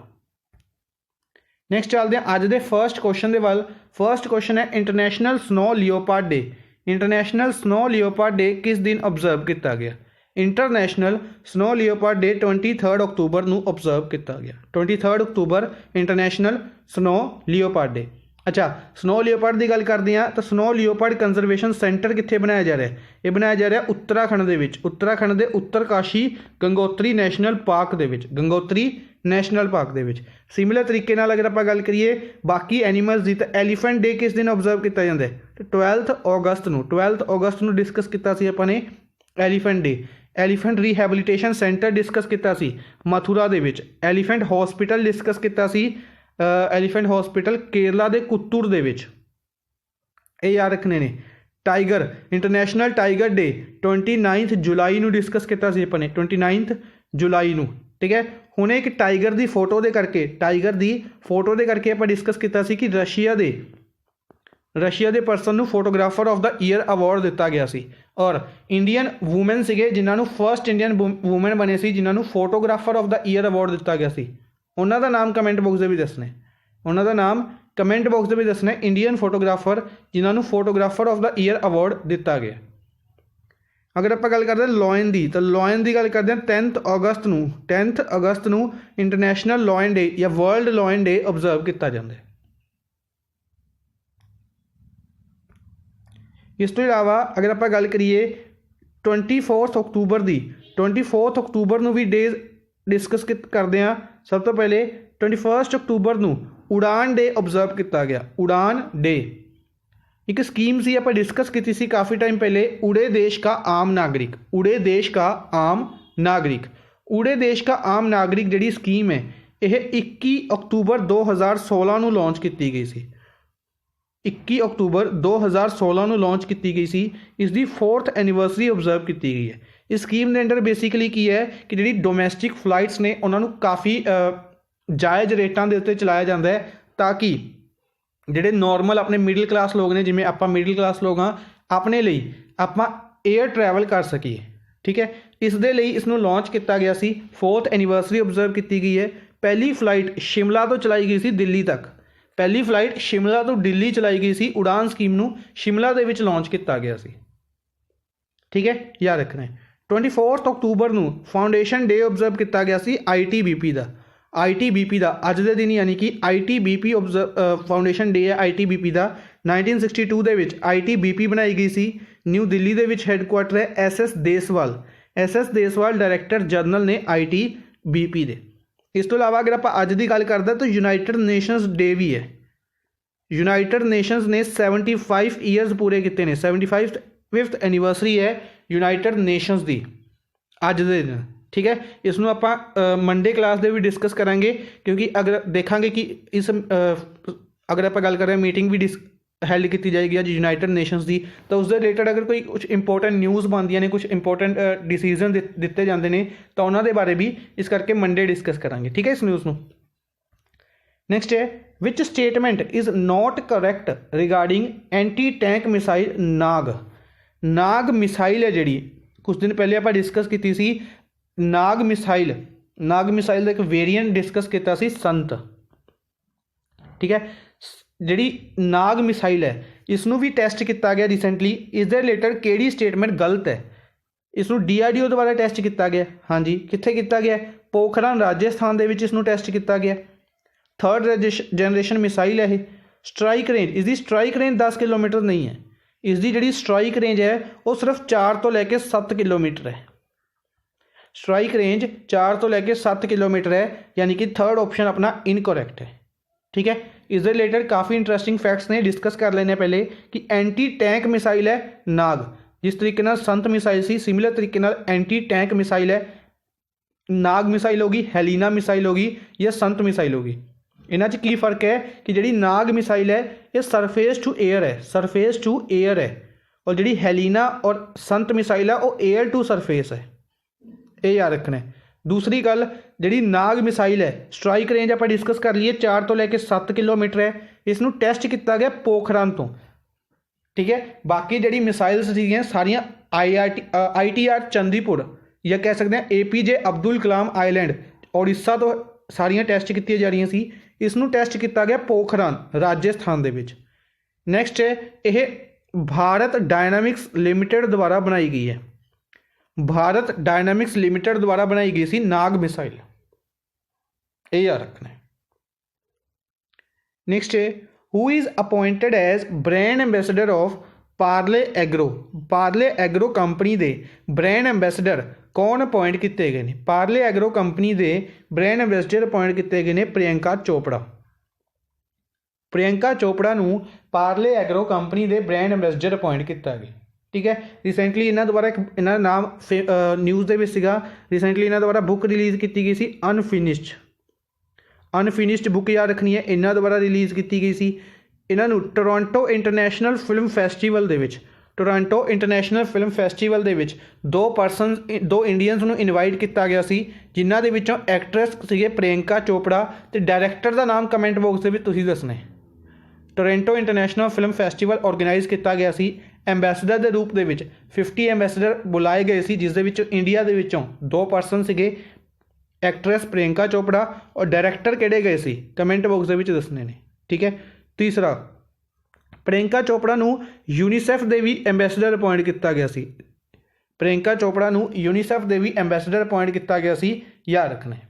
नैक्सट चलते हैं अज के फर्स्ट क्वेश्चन के वाल। फर्स्ट क्वेश्चन है international snow leopard day. International snow leopard day किस दिन ऑब्जर्व किया गया। International snow leopard day 23 October नूं ऑब्जर्व किया गया। 23 October international snow leopard day. अच्छा, स्नो लियोपार्ड की गल करते हैं तो स्नो लियोपार्ड कंजरवेशन सेंटर कित्थे बनाया जा रहा है। ये बनाया जा रहा है उत्तराखंड के विच, उत्तराखंड के उत्तरकाशी गंगोत्री नैशनल पार्क के विच, गंगोत्री नैशनल पार्क के विच। सिमिलर तरीके नाल अगर आपां गल करिए बाकी एनीमल्स की, तो एलीफेंट डे किस दिन ऑब्जर्व किया जाता है, तो 12 अगस्त नूं, 12 अगस्त नूं डिस्कस किया सी आपां ने elephant day. Elephant rehabilitation centre discuss किया सी मथुरा दे विच। एलीफेंट हॉस्पिटल डिस्कस किया सी एलीफेंट हॉस्पिटल केरला के कुत्तूर दे विच। ये याद रखने ने। टाइगर इंटरनेशनल टाइगर डे 29 जुलाई नूं डिस्कस किया सी अपने 29 जुलाई नूं। ठीक है, हुण एक टाइगर की फोटो दे करके, टाइगर की फोटो दे करके आपां डिस्कस किया सी कि रशिया के परसन नूं photographer of the year award दिता गया सी। और इंडियन वूमेन सीगे जिन्होंने फर्स्ट इंडियन वूमेन बने सी जिन्होंने photographer of the year award दिता गया सी। उन्हों का नाम कमेंट बॉक्स में भी दसना है, उन्हों का नाम कमेंट बॉक्स में भी दसना है। इंडियन फोटोग्राफर जिन्होंने photographer of the year award दिता गया। अगर आप गल करते हैं लॉयन की, तो लॉयन की गल करते हैं 10 अगस्त नूं इंटरनेशनल लॉयन डे या वर्ल्ड लॉयन डे ऑब्जर्व किया जाता है। इस तो इलावा अगर आप गल करिए 24 अक्तूबर की, 24 अक्तूबर नूं भी डे डिस्कस करते हैं। सब तो पहले 21 अक्तूबर नूं उड़ान डे ऑब्जर्व किया गया। उड़ान डे एक स्कीम सी आप डिस्कस की सी काफ़ी टाइम पहले, उड़े देश का आम नागरिक। उड़े देश का आम नागरिक, उड़े देश का आम नागरिक जी स्कीम है ਇਹ 21 ਅਕਤੂਬਰ 2016 ਨੂੰ ਲਾਂਚ ਕੀਤੀ ਗਈ ਸੀ। 21 ਅਕਤੂਬਰ 2016 ਨੂੰ ਲਾਂਚ ਕੀਤੀ ਗਈ ਸੀ। ਇਸ ਦੀ 4th ਐਨੀਵਰਸਰੀ ਆਬਜ਼ਰਵ ਕੀਤੀ ਗਈ ਹੈ। ਇਸ ਸਕੀਮ ਦੇ ਅੰਡਰ ਬੇਸਿਕਲੀ ਕੀ ਹੈ ਕਿ ਜਿਹੜੀ ਡੋਮੈਸਟਿਕ ਫਲਾਈਟਸ ਨੇ ਉਹਨਾਂ ਨੂੰ ਕਾਫੀ ਜਾਇਜ਼ ਰੇਟਾਂ ਦੇ ਉੱਤੇ ਚਲਾਇਆ ਜਾਂਦਾ ਹੈ ਤਾਂ ਕਿ ਜਿਹੜੇ ਨੋਰਮਲ ਆਪਣੇ ਮਿਡਲ ਕਲਾਸ ਲੋਕ ਨੇ, ਜਿਵੇਂ ਆਪਾਂ ਮਿਡਲ ਕਲਾਸ ਲੋਕ ਹਾਂ, ਆਪਣੇ ਲਈ ਆਪਾਂ ਏਅਰ ਟਰੈਵਲ ਕਰ ਸਕੀਏ। ਠੀਕ ਹੈ, ਇਸ ਦੇ ਲਈ ਇਸ ਨੂੰ ਲਾਂਚ ਕੀਤਾ ਗਿਆ ਸੀ। 4th ਐਨੀਵਰਸਰੀ ਆਬਜ਼ਰਵ ਕੀਤੀ ਗਈ ਹੈ। ਪਹਿਲੀ ਫਲਾਈਟ ਸ਼ਿਮਲਾ ਤੋਂ ਚਲਾਈ ਗਈ ਸੀ ਦਿੱਲੀ ਤੱਕ। ਪਹਿਲੀ ਫਲਾਈਟ ਸ਼ਿਮਲਾ ਤੋਂ ਦਿੱਲੀ ਚਲਾਈ ਗਈ ਸੀ। ਉਡਾਨ ਸਕੀਮ ਨੂੰ ਸ਼ਿਮਲਾ ਦੇ ਵਿੱਚ ਲਾਂਚ ਕੀਤਾ ਗਿਆ ਸੀ। ਠੀਕ ਹੈ, ਯਾਦ ਰੱਖਣਾ ਹੈ। 24 ਅਕਤੂਬਰ ਨੂੰ ਫਾਊਂਡੇਸ਼ਨ ਡੇ ਆਬਜ਼ਰਵ ਕੀਤਾ ਗਿਆ ਸੀ ITBP ਦਾ। ITBP ਦਾ ਅੱਜ ਦੇ ਦਿਨ ਯਾਨੀ ਕਿ ITBP ਫਾਊਂਡੇਸ਼ਨ ਡੇ ਹੈ ITBP ਦਾ। 1962 ਦੇ ਵਿੱਚ ITBP ਬਣਾਈ ਗਈ ਸੀ। ਨਿਊ ਦਿੱਲੀ ਦੇ ਵਿੱਚ ਹੈੱਡਕੁਆਟਰ ਹੈ SS Deswal. SS Deswal director general ਨੇ ITBP ਦੇ। ਇਸ ਤੋਂ ਇਲਾਵਾ ਅਗਰ ਆਪਾਂ ਅੱਜ ਦੀ ਗੱਲ ਕਰਦੇ ਤਾਂ ਯੂਨਾਈਟਿਡ ਨੇਸ਼ਨਸ ਡੇ ਵੀ ਹੈ। ਯੂਨਾਈਟਿਡ ਨੇਸ਼ਨਸ ਨੇ 75 ਈਅਰਸ ਪੂਰੇ ਕੀਤੇ ਨੇ। 75th ਐਨੀਵਰਸਰੀ ਹੈ ਯੂਨਾਈਟਿਡ ਨੇਸ਼ਨਸ ਦੀ ਅੱਜ ਦੇ ਦਿਨ। ਠੀਕ ਹੈ, ਇਸ ਨੂੰ ਆਪਾਂ ਮੰਡੇ ਕਲਾਸ ਦੇ ਵੀ ਡਿਸਕਸ ਕਰਾਂਗੇ ਕਿਉਂਕਿ ਅਗਰ ਦੇਖਾਂਗੇ ਕਿ ਇਸ ਅਗਰ ਆਪਾਂ ਗੱਲ ਕਰ ਰਹੇ ਮੀਟਿੰਗ ਵੀ ਹੈਲਡ ਕੀਤੀ ਜਾਏਗੀ ਅੱਜ ਯੂਨਾਈਟਿਡ ਨੇਸ਼ਨਸ ਦੀ, ਤਾਂ ਉਸ ਦੇ ਰਿਲੇਟਡ ਅਗਰ ਕੋਈ ਕੁਛ ਇੰਪੋਰਟੈਂਟ ਨਿਊਜ਼ ਬਣਦੀਆਂ ਨੇ, ਕੁਛ ਇੰਪੋਰਟੈਂਟ ਡਿਸੀਜ਼ਨ ਦਿੱਤੇ ਜਾਂਦੇ ਨੇ ਤਾਂ ਉਹਨਾਂ ਦੇ ਬਾਰੇ ਵੀ ਇਸ ਕਰਕੇ ਮੰਡੇ ਡਿਸਕਸ ਕਰਾਂਗੇ। ਠੀਕ ਹੈ, ਇਸ ਨਿਊਜ਼ ਨੂੰ। ਨੈਕਸਟ ਹੈ which statement is not correct regarding anti tank missile Nag. Nag missile ਹੈ ਜਿਹੜੀ ਕੁਛ ਦਿਨ ਪਹਿਲੇ ਆਪਾਂ ਡਿਸਕਸ ਕੀਤੀ ਸੀ। ਨਾਗ ਮਿਸਾਈਲ ਦਾ ਇੱਕ ਵੇਰੀਐਂਟ ਡਿਸਕਸ ਕੀਤਾ ਸੀ ਸੰਤ। ਠੀਕ ਹੈ, ਜਿਹੜੀ ਨਾਗ ਮਿਸਾਈਲ ਹੈ ਇਸ ਨੂੰ ਵੀ ਟੈਸਟ ਕੀਤਾ ਗਿਆ ਰੀਸੈਂਟਲੀ। ਇਸ ਦੇ ਰਿਲੇਟਡ ਕਿਹੜੀ ਸਟੇਟਮੈਂਟ ਗਲਤ ਹੈ? ਇਸ ਨੂੰ DRDO ਦੁਆਰਾ ਟੈਸਟ ਕੀਤਾ ਗਿਆ। ਹਾਂਜੀ, ਕਿੱਥੇ ਕੀਤਾ ਗਿਆ? ਪੋਖਰਨ ਰਾਜਸਥਾਨ ਦੇ ਵਿੱਚ ਇਸ ਨੂੰ ਟੈਸਟ ਕੀਤਾ ਗਿਆ। 3rd ਜਨਰੇਸ਼ਨ ਮਿਸਾਈਲ ਹੈ ਇਹ। ਸਟਰਾਈਕ ਰੇਂਜ, ਇਸ ਦੀ ਸਟਰਾਈਕ ਰੇਂਜ 10 ਕਿਲੋਮੀਟਰ ਨਹੀਂ ਹੈ। ਇਸ ਦੀ ਜਿਹੜੀ ਸਟਰਾਈਕ ਰੇਂਜ ਹੈ ਉਹ ਸਿਰਫ 4 ਤੋਂ ਲੈ ਕੇ 7 ਕਿਲੋਮੀਟਰ ਹੈ। ਸਟਰਾਈਕ ਰੇਂਜ 4 ਤੋਂ ਲੈ ਕੇ 7 ਕਿਲੋਮੀਟਰ ਹੈ, ਯਾਨੀ ਕਿ 3rd ਆਪਸ਼ਨ ਆਪਣਾ ਇਨਕੋਰੈਕਟ ਹੈ। ਠੀਕ ਹੈ, ਇਸ ਦੇ ਰਿਲੇਟਡ ਕਾफ़ी ਇੰਟਰਸਟਿੰਗ ਫੈਕਟਸ ਨੇ, ਡਿਸਕਸ ਕਰ ਲੈਣੇ ਪਹਿਲੇ ਕਿ ਐਂਟੀ ਟੈਂਕ ਮਿਸਾਈਲ ਹੈ ਨਾਗ। ਜਿਸ ਤਰੀਕੇ ਨਾਲ ਸੰਤ ਮਿਸਾਈਲ ਸੀ, ਸਿਮਿਲਰ ਤਰੀਕੇ ਨਾਲ ਐਂਟੀ ਟੈਂਕ ਮਿਸਾਈਲ ਹੈ ਨਾਗ ਮਿਸਾਈਲ ਹੋ ਗਈ, ਹੈਲੀਨਾ ਮਿਸਾਈਲ ਹੋ ਗਈ ਜਾਂ ਸੰਤ ਮਿਸਾਈਲ ਹੋ ਗਈ। ਇਹਨਾਂ 'ਚ ਕੀ फ़र्क ਹੈ ਕਿ ਜਿਹੜੀ ਨਾਗ ਮਿਸਾਈਲ ਹੈ ਇਹ ਸਰਫੇਸ ਟੂ ਏਅਰ ਹੈ, ਸਰਫੇਸ ਟੂ ਏਅਰ ਹੈ, ਔਰ ਜਿਹੜੀ ਹੈਲੀਨਾ ਔਰ ਸੰਤ ਮਿਸਾਈਲ ਹੈ ਉਹ ਏਅਰ ਟੂ ਸਰਫੇਸ ਹੈ। ਇਹ ਯਾਦ ਰੱਖਣਾ ਹੈ। दूसरी गल जी नाग मिसाइल है स्ट्राइक रेंज आप डिस्कस कर लीए 4 तो लैके 7 किलोमीटर है। इसनों टेस्ट किया गया पोखरण तो, ठीक है। बाकी जी मिसाइल्स सारिया ITR चंदीपुर या कह सकते हैं APJ अब्दुल कलाम आइलैंड उड़ीसा तो सारिया टेस्ट की जा रही सी। इसनों टेस्ट किया गया पोखरण राजस्थान के। नैक्सट है यह भारत डायनामिक्स लिमिटेड द्वारा बनाई गई है। भारत डायनामिक्स लिमिटेड द्वारा बनाई गई सी नाग मिसाइल, ये याद रखना है। नेक्स्ट है who is appointed as brand ambassador of Parle Agro. Parle Agro company के ब्रांड एंबेसडर कौन अपॉइंट किए गए हैं? पार्ले एग्रो कंपनी के ब्रांड एंबेसडर अपॉइंट किए गए हैं प्रियंका चोपड़ा। प्रियंका चोपड़ा नूं पार्ले एग्रो कंपनी के ब्रांड एंबेसडर अपॉइंट किया गया, ठीक है। रिसेंटली इन्होंने द्वारा एक इन्होंने नाम न्यूज़ के रिसेंटली इन्होंने द्वारा बुक रिलीज़ की गई सी अनफिनिश्ड बुक याद रखनी है। इन्होंने द्वारा रिलीज़ की गई सी। इन्हों Toronto international film festival Toronto international film festival दो इंडियंस नूं इनवाइट किया गया सी, जिन्हां दे विचों एक्ट्रैस सीगे प्रियंका चोपड़ा ते डायरैक्टर का नाम कमेंट बॉक्स में तुसीं दसना है। Toronto international film festival organise किया गया सी। एंबेसडर के रूप में 50 एंबेसडर बुलाए गए सी, जिस दे विचों इंडिया के विचों 2 पर्सन सीगे एक्ट्रैस प्रियंका चोपड़ा और डायरैक्टर किहड़े गए सी कमेंट बॉक्स के दसने ने, ठीक है। तीसरा प्रियंका चोपड़ा नूं यूनीसैफ के भी एंबेसडर अपॉइंट किया गया सी। प्रियंका चोपड़ा नूं यूनीसैफ के भी एंबेसडर अपॉइंट किया गया सी, याद रखना है।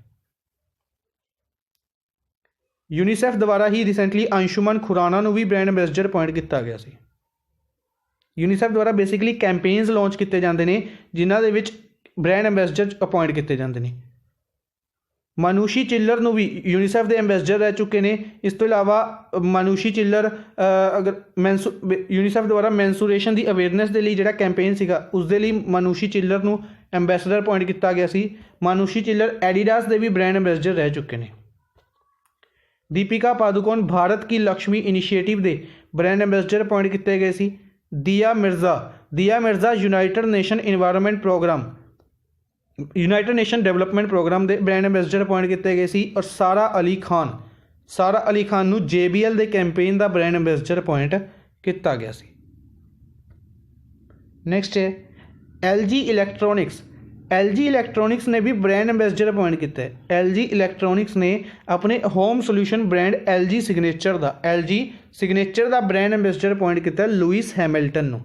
यूनीसैफ द्वारा ही रिसेंटली अंशुमन खुराना नूं भी ब्रांड एंबेसडर अपॉइंट किया गया सी। यूनीसैफ द्वारा बेसिकली कैंपेन्स लॉन्च किए जाते हैं जिन्हां दे विच ब्रांड एंबेसडर अपॉइंट किए जाते हैं। मानुषी चिल्लर नूं भी यूनीसैफ के एंबेसडर रह चुके हैं। इस तो इलावा मानुषी चिल्लर अगर यूनीसैफ द्वारा मैंसूरेशन की अवेयरनेस के लिए जो कैंपेन सीगा उस दे लई मानुषी चिल्लर नूं एंबेसडर अपॉइंट किया गया सी। मानुषी चिल्लर एडिडास के भी ब्रांड एंबेसडर रह चुके हैं, दीपिका पादुकोण भारत की लक्ष्मी इनिशिएटिव के ब्रांड एंबेसडर अपॉइंट किए गए सी। Dia Mirza United Nation environment programme United Nation development programme के ब्रांड एंबेसडर अपॉइंट किए गए सी। और सारा अली खान नू JBL के कैंपेन का ब्रांड एंबेसडर अपॉइंट किया गया सी। नेक्स्ट है LG इलैक्ट्रॉनिक्स ने भी ब्रांड एंबेसडर अपॉइंट किया है। LG इलैक्ट्रॉनिक्स ने अपने home solution brand LG signature का ब्रांड एंबेसडर अपॉइंट किया लुइस हैमिल्टन नू।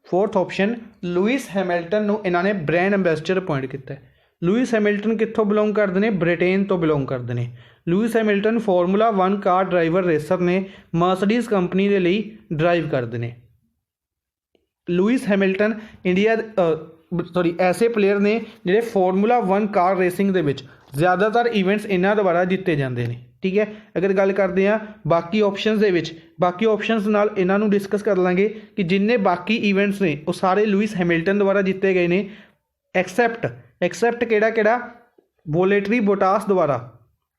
फोर्थ ऑप्शन लुइस हैमिल्टन नू इन्होंने ब्रांड एंबेसडर अपॉइंट किया है। लुइस हैमिल्टन कित्थों बिलोंग करते हैं? ब्रिटेन तो बिलोंग करते हैं। Lewis Hamilton formula 1 car driver racer ने मर्सिडीज कंपनी के लिए ड्राइव करते हैं। लुइस हैमिल्टन ऐसे प्लेयर ने जिहड़े फॉर्मूला 1 कार रेसिंग दे विच ज़्यादातर इवेंट्स इन्हां द्वारा जिते जाते हैं। ठीक है, अगर गल करते हैं बाकी ऑप्शनस दे विच, बाकी ऑप्शनस नाल इन्हां नूं डिस्कस कर लांगे कि जिन्ने बाकी इवेंट्स ने वो सारे लुइस हैमिल्टन द्वारा जिते गए ने एक्सैप्ट केड़ा वोलेटरी बोटास द्वारा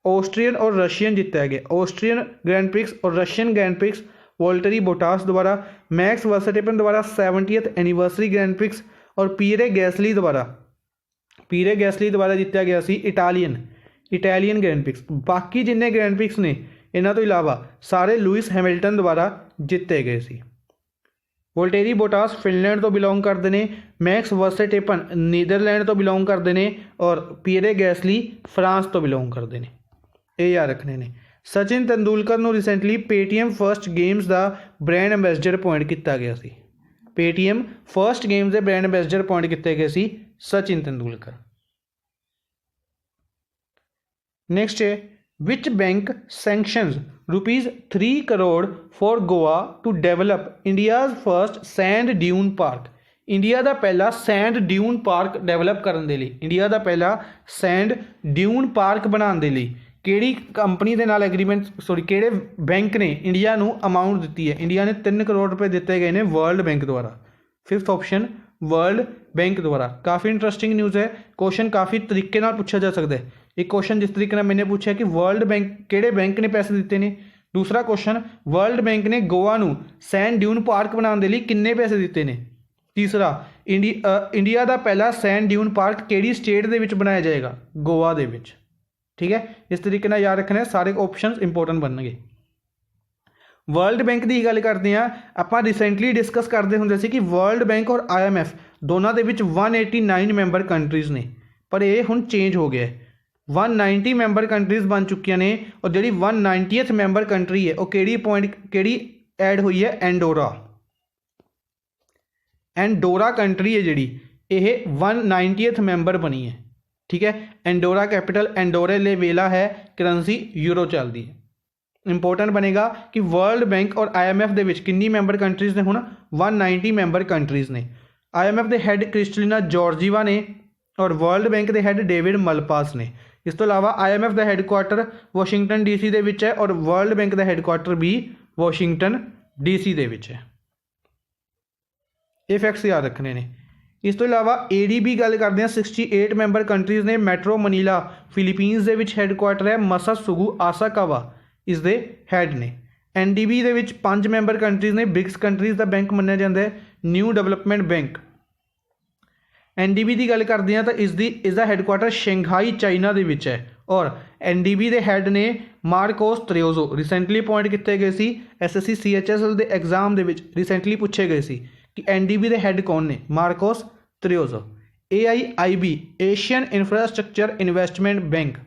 ऑस्ट्रियन और रशियन जितया गया। ऑस्ट्रियन ग्रैंड प्रिक्स और रशियन ग्रैंड प्रिक्स वोल्टरी बोटास द्वारा, मैक्स वर्स्टैपेन द्वारा 70th एनिवर्सरी ग्रैंड प्रिक्स और पीरे गैसली द्वारा जितया गया सी इटालियन ग्रैंड प्रिक्स। बाकी जिन्ने ग्रैंड प्रिक्स ने इन्हां तो इलावा सारे लुइस हैमिल्टन द्वारा जिते गए सी। वोल्टेरी बोटास फिनलैंड तो बिलोंग करते हैं, मैक्स वर्स्टैपेन नीदरलैंड तो बिलोंग करते हैं और पीरे गैसली फ्रांस तो बिलोंग करते हैं। ये याद रखने ने। सचिन तेंदुलकर नूं रिसेंटली पेटीएम फर्स्ट गेम्स का ब्रांड एंबेसडर अपॉइंट किया गया सी। पेटीएम फर्स्ट गेम्स के ब्रांड एंबेसडर अपॉइंट किए गए सी सचिन तेंदुलकर। नेक्स्ट है which bank sanctions ₹3 crore for Goa to develop India's first sand dune park. India का पहला सैंड ड्यून पार्क डेवलप करने बनाने के लिए किहड़ी कंपनी के नाल एग्रीमेंट किहड़े बैंक ने इंडिया नूं अमाउंट दी है? इंडिया ने 3 करोड़ रुपए दिए गए हैं वर्ल्ड बैंक द्वारा। फिफ्थ ऑप्शन वर्ल्ड बैंक द्वारा। काफ़ी इंटरेस्टिंग न्यूज़ है, क्वेश्चन काफ़ी तरीके नाल पूछा जा सकता है। एक क्वेश्चन जिस तरीके मैंने पूछा कि वर्ल्ड बैंक किहड़े बैंक ने पैसे दिते ने। दूसरा क्वेश्चन वर्ल्ड बैंक ने गोवा नूं सैंड ड्यून पार्क बनाने के लिए किन्ने पैसे दिते ने। तीसरा इंडिया का पहला सैंड ड्यून पार्क किहड़ी स्टेट दे विच बनाया जाएगा? गोवा दे विच। ठीक है, इस तरीके नाल याद रखना, सारे ऑप्शंस इंपोर्टेंट बनणगे। वर्ल्ड बैंक की गल करते हैं, आपां रिसेंटली डिस्कस करते होंदे सी कि वर्ल्ड बैंक और IMF दोनों के विच 189 मैंबर कंट्रीज़ ने, पर यह हुण चेंज हो गया है। 190 मैंबर कंट्रीज़ बन चुकियां ने और जिहड़ी 190th मैंबर कंट्री है वह किहड़ी ऐड हुई है? एंडोरा कंट्री है जिहड़ी यह 190th मैंबर बनी है। ठीक है, एंडोरा कैपिटल एंडोरे ले वेला है, करंसी यूरो चलती है। इंपोर्टेंट बनेगा कि वर्ल्ड बैंक और IMF दे विच कितनी मैंबर कंट्रीज़ ने? हुण 190 मैंबर कंट्रीज़ ने। IMF के हैड क्रिस्टलिना जॉर्जीवा ने और वर्ल्ड बैंक के हैड डेविड मलपास ने। इस तो इलावा IMF का हैडक्वार्टर वाशिंगटन DC दे विच है और वर्ल्ड बैंक का हैडक्वार्टर भी वाशिंगटन DC दे विच है। ये फैक्ट्स याद रखने ने। इस तो इलावा ADB गल करते हैं, 68 मैंबर कंट्रीज़ ने। मैट्रो मनीला फिलीपीनस दे विच हैडक्वार्टर है, मसासुगु आसाकावा इस दे हैड ने। NDB दे विच 5 मैंबर कंट्रीज़ ने। ब्रिक्स कंट्रीज़ का बैंक मन्निया जाता है न्यू डेवलपमेंट बैंक। NDB की गल करते हैं तो इसका हैडक्वार्टर शंघाई चाइना दे विच है और NDB के हैड ने मार्कोस त्रियोजो। रिसेंटली अपॉइंट किए गए सी। SSC CHSL के एग्जाम दे विच रिसेंटली पूछे गए सी कि NDB के हैड कौन ने? Marcos Troyjo. AIIB Asian Infrastructure Investment Bank,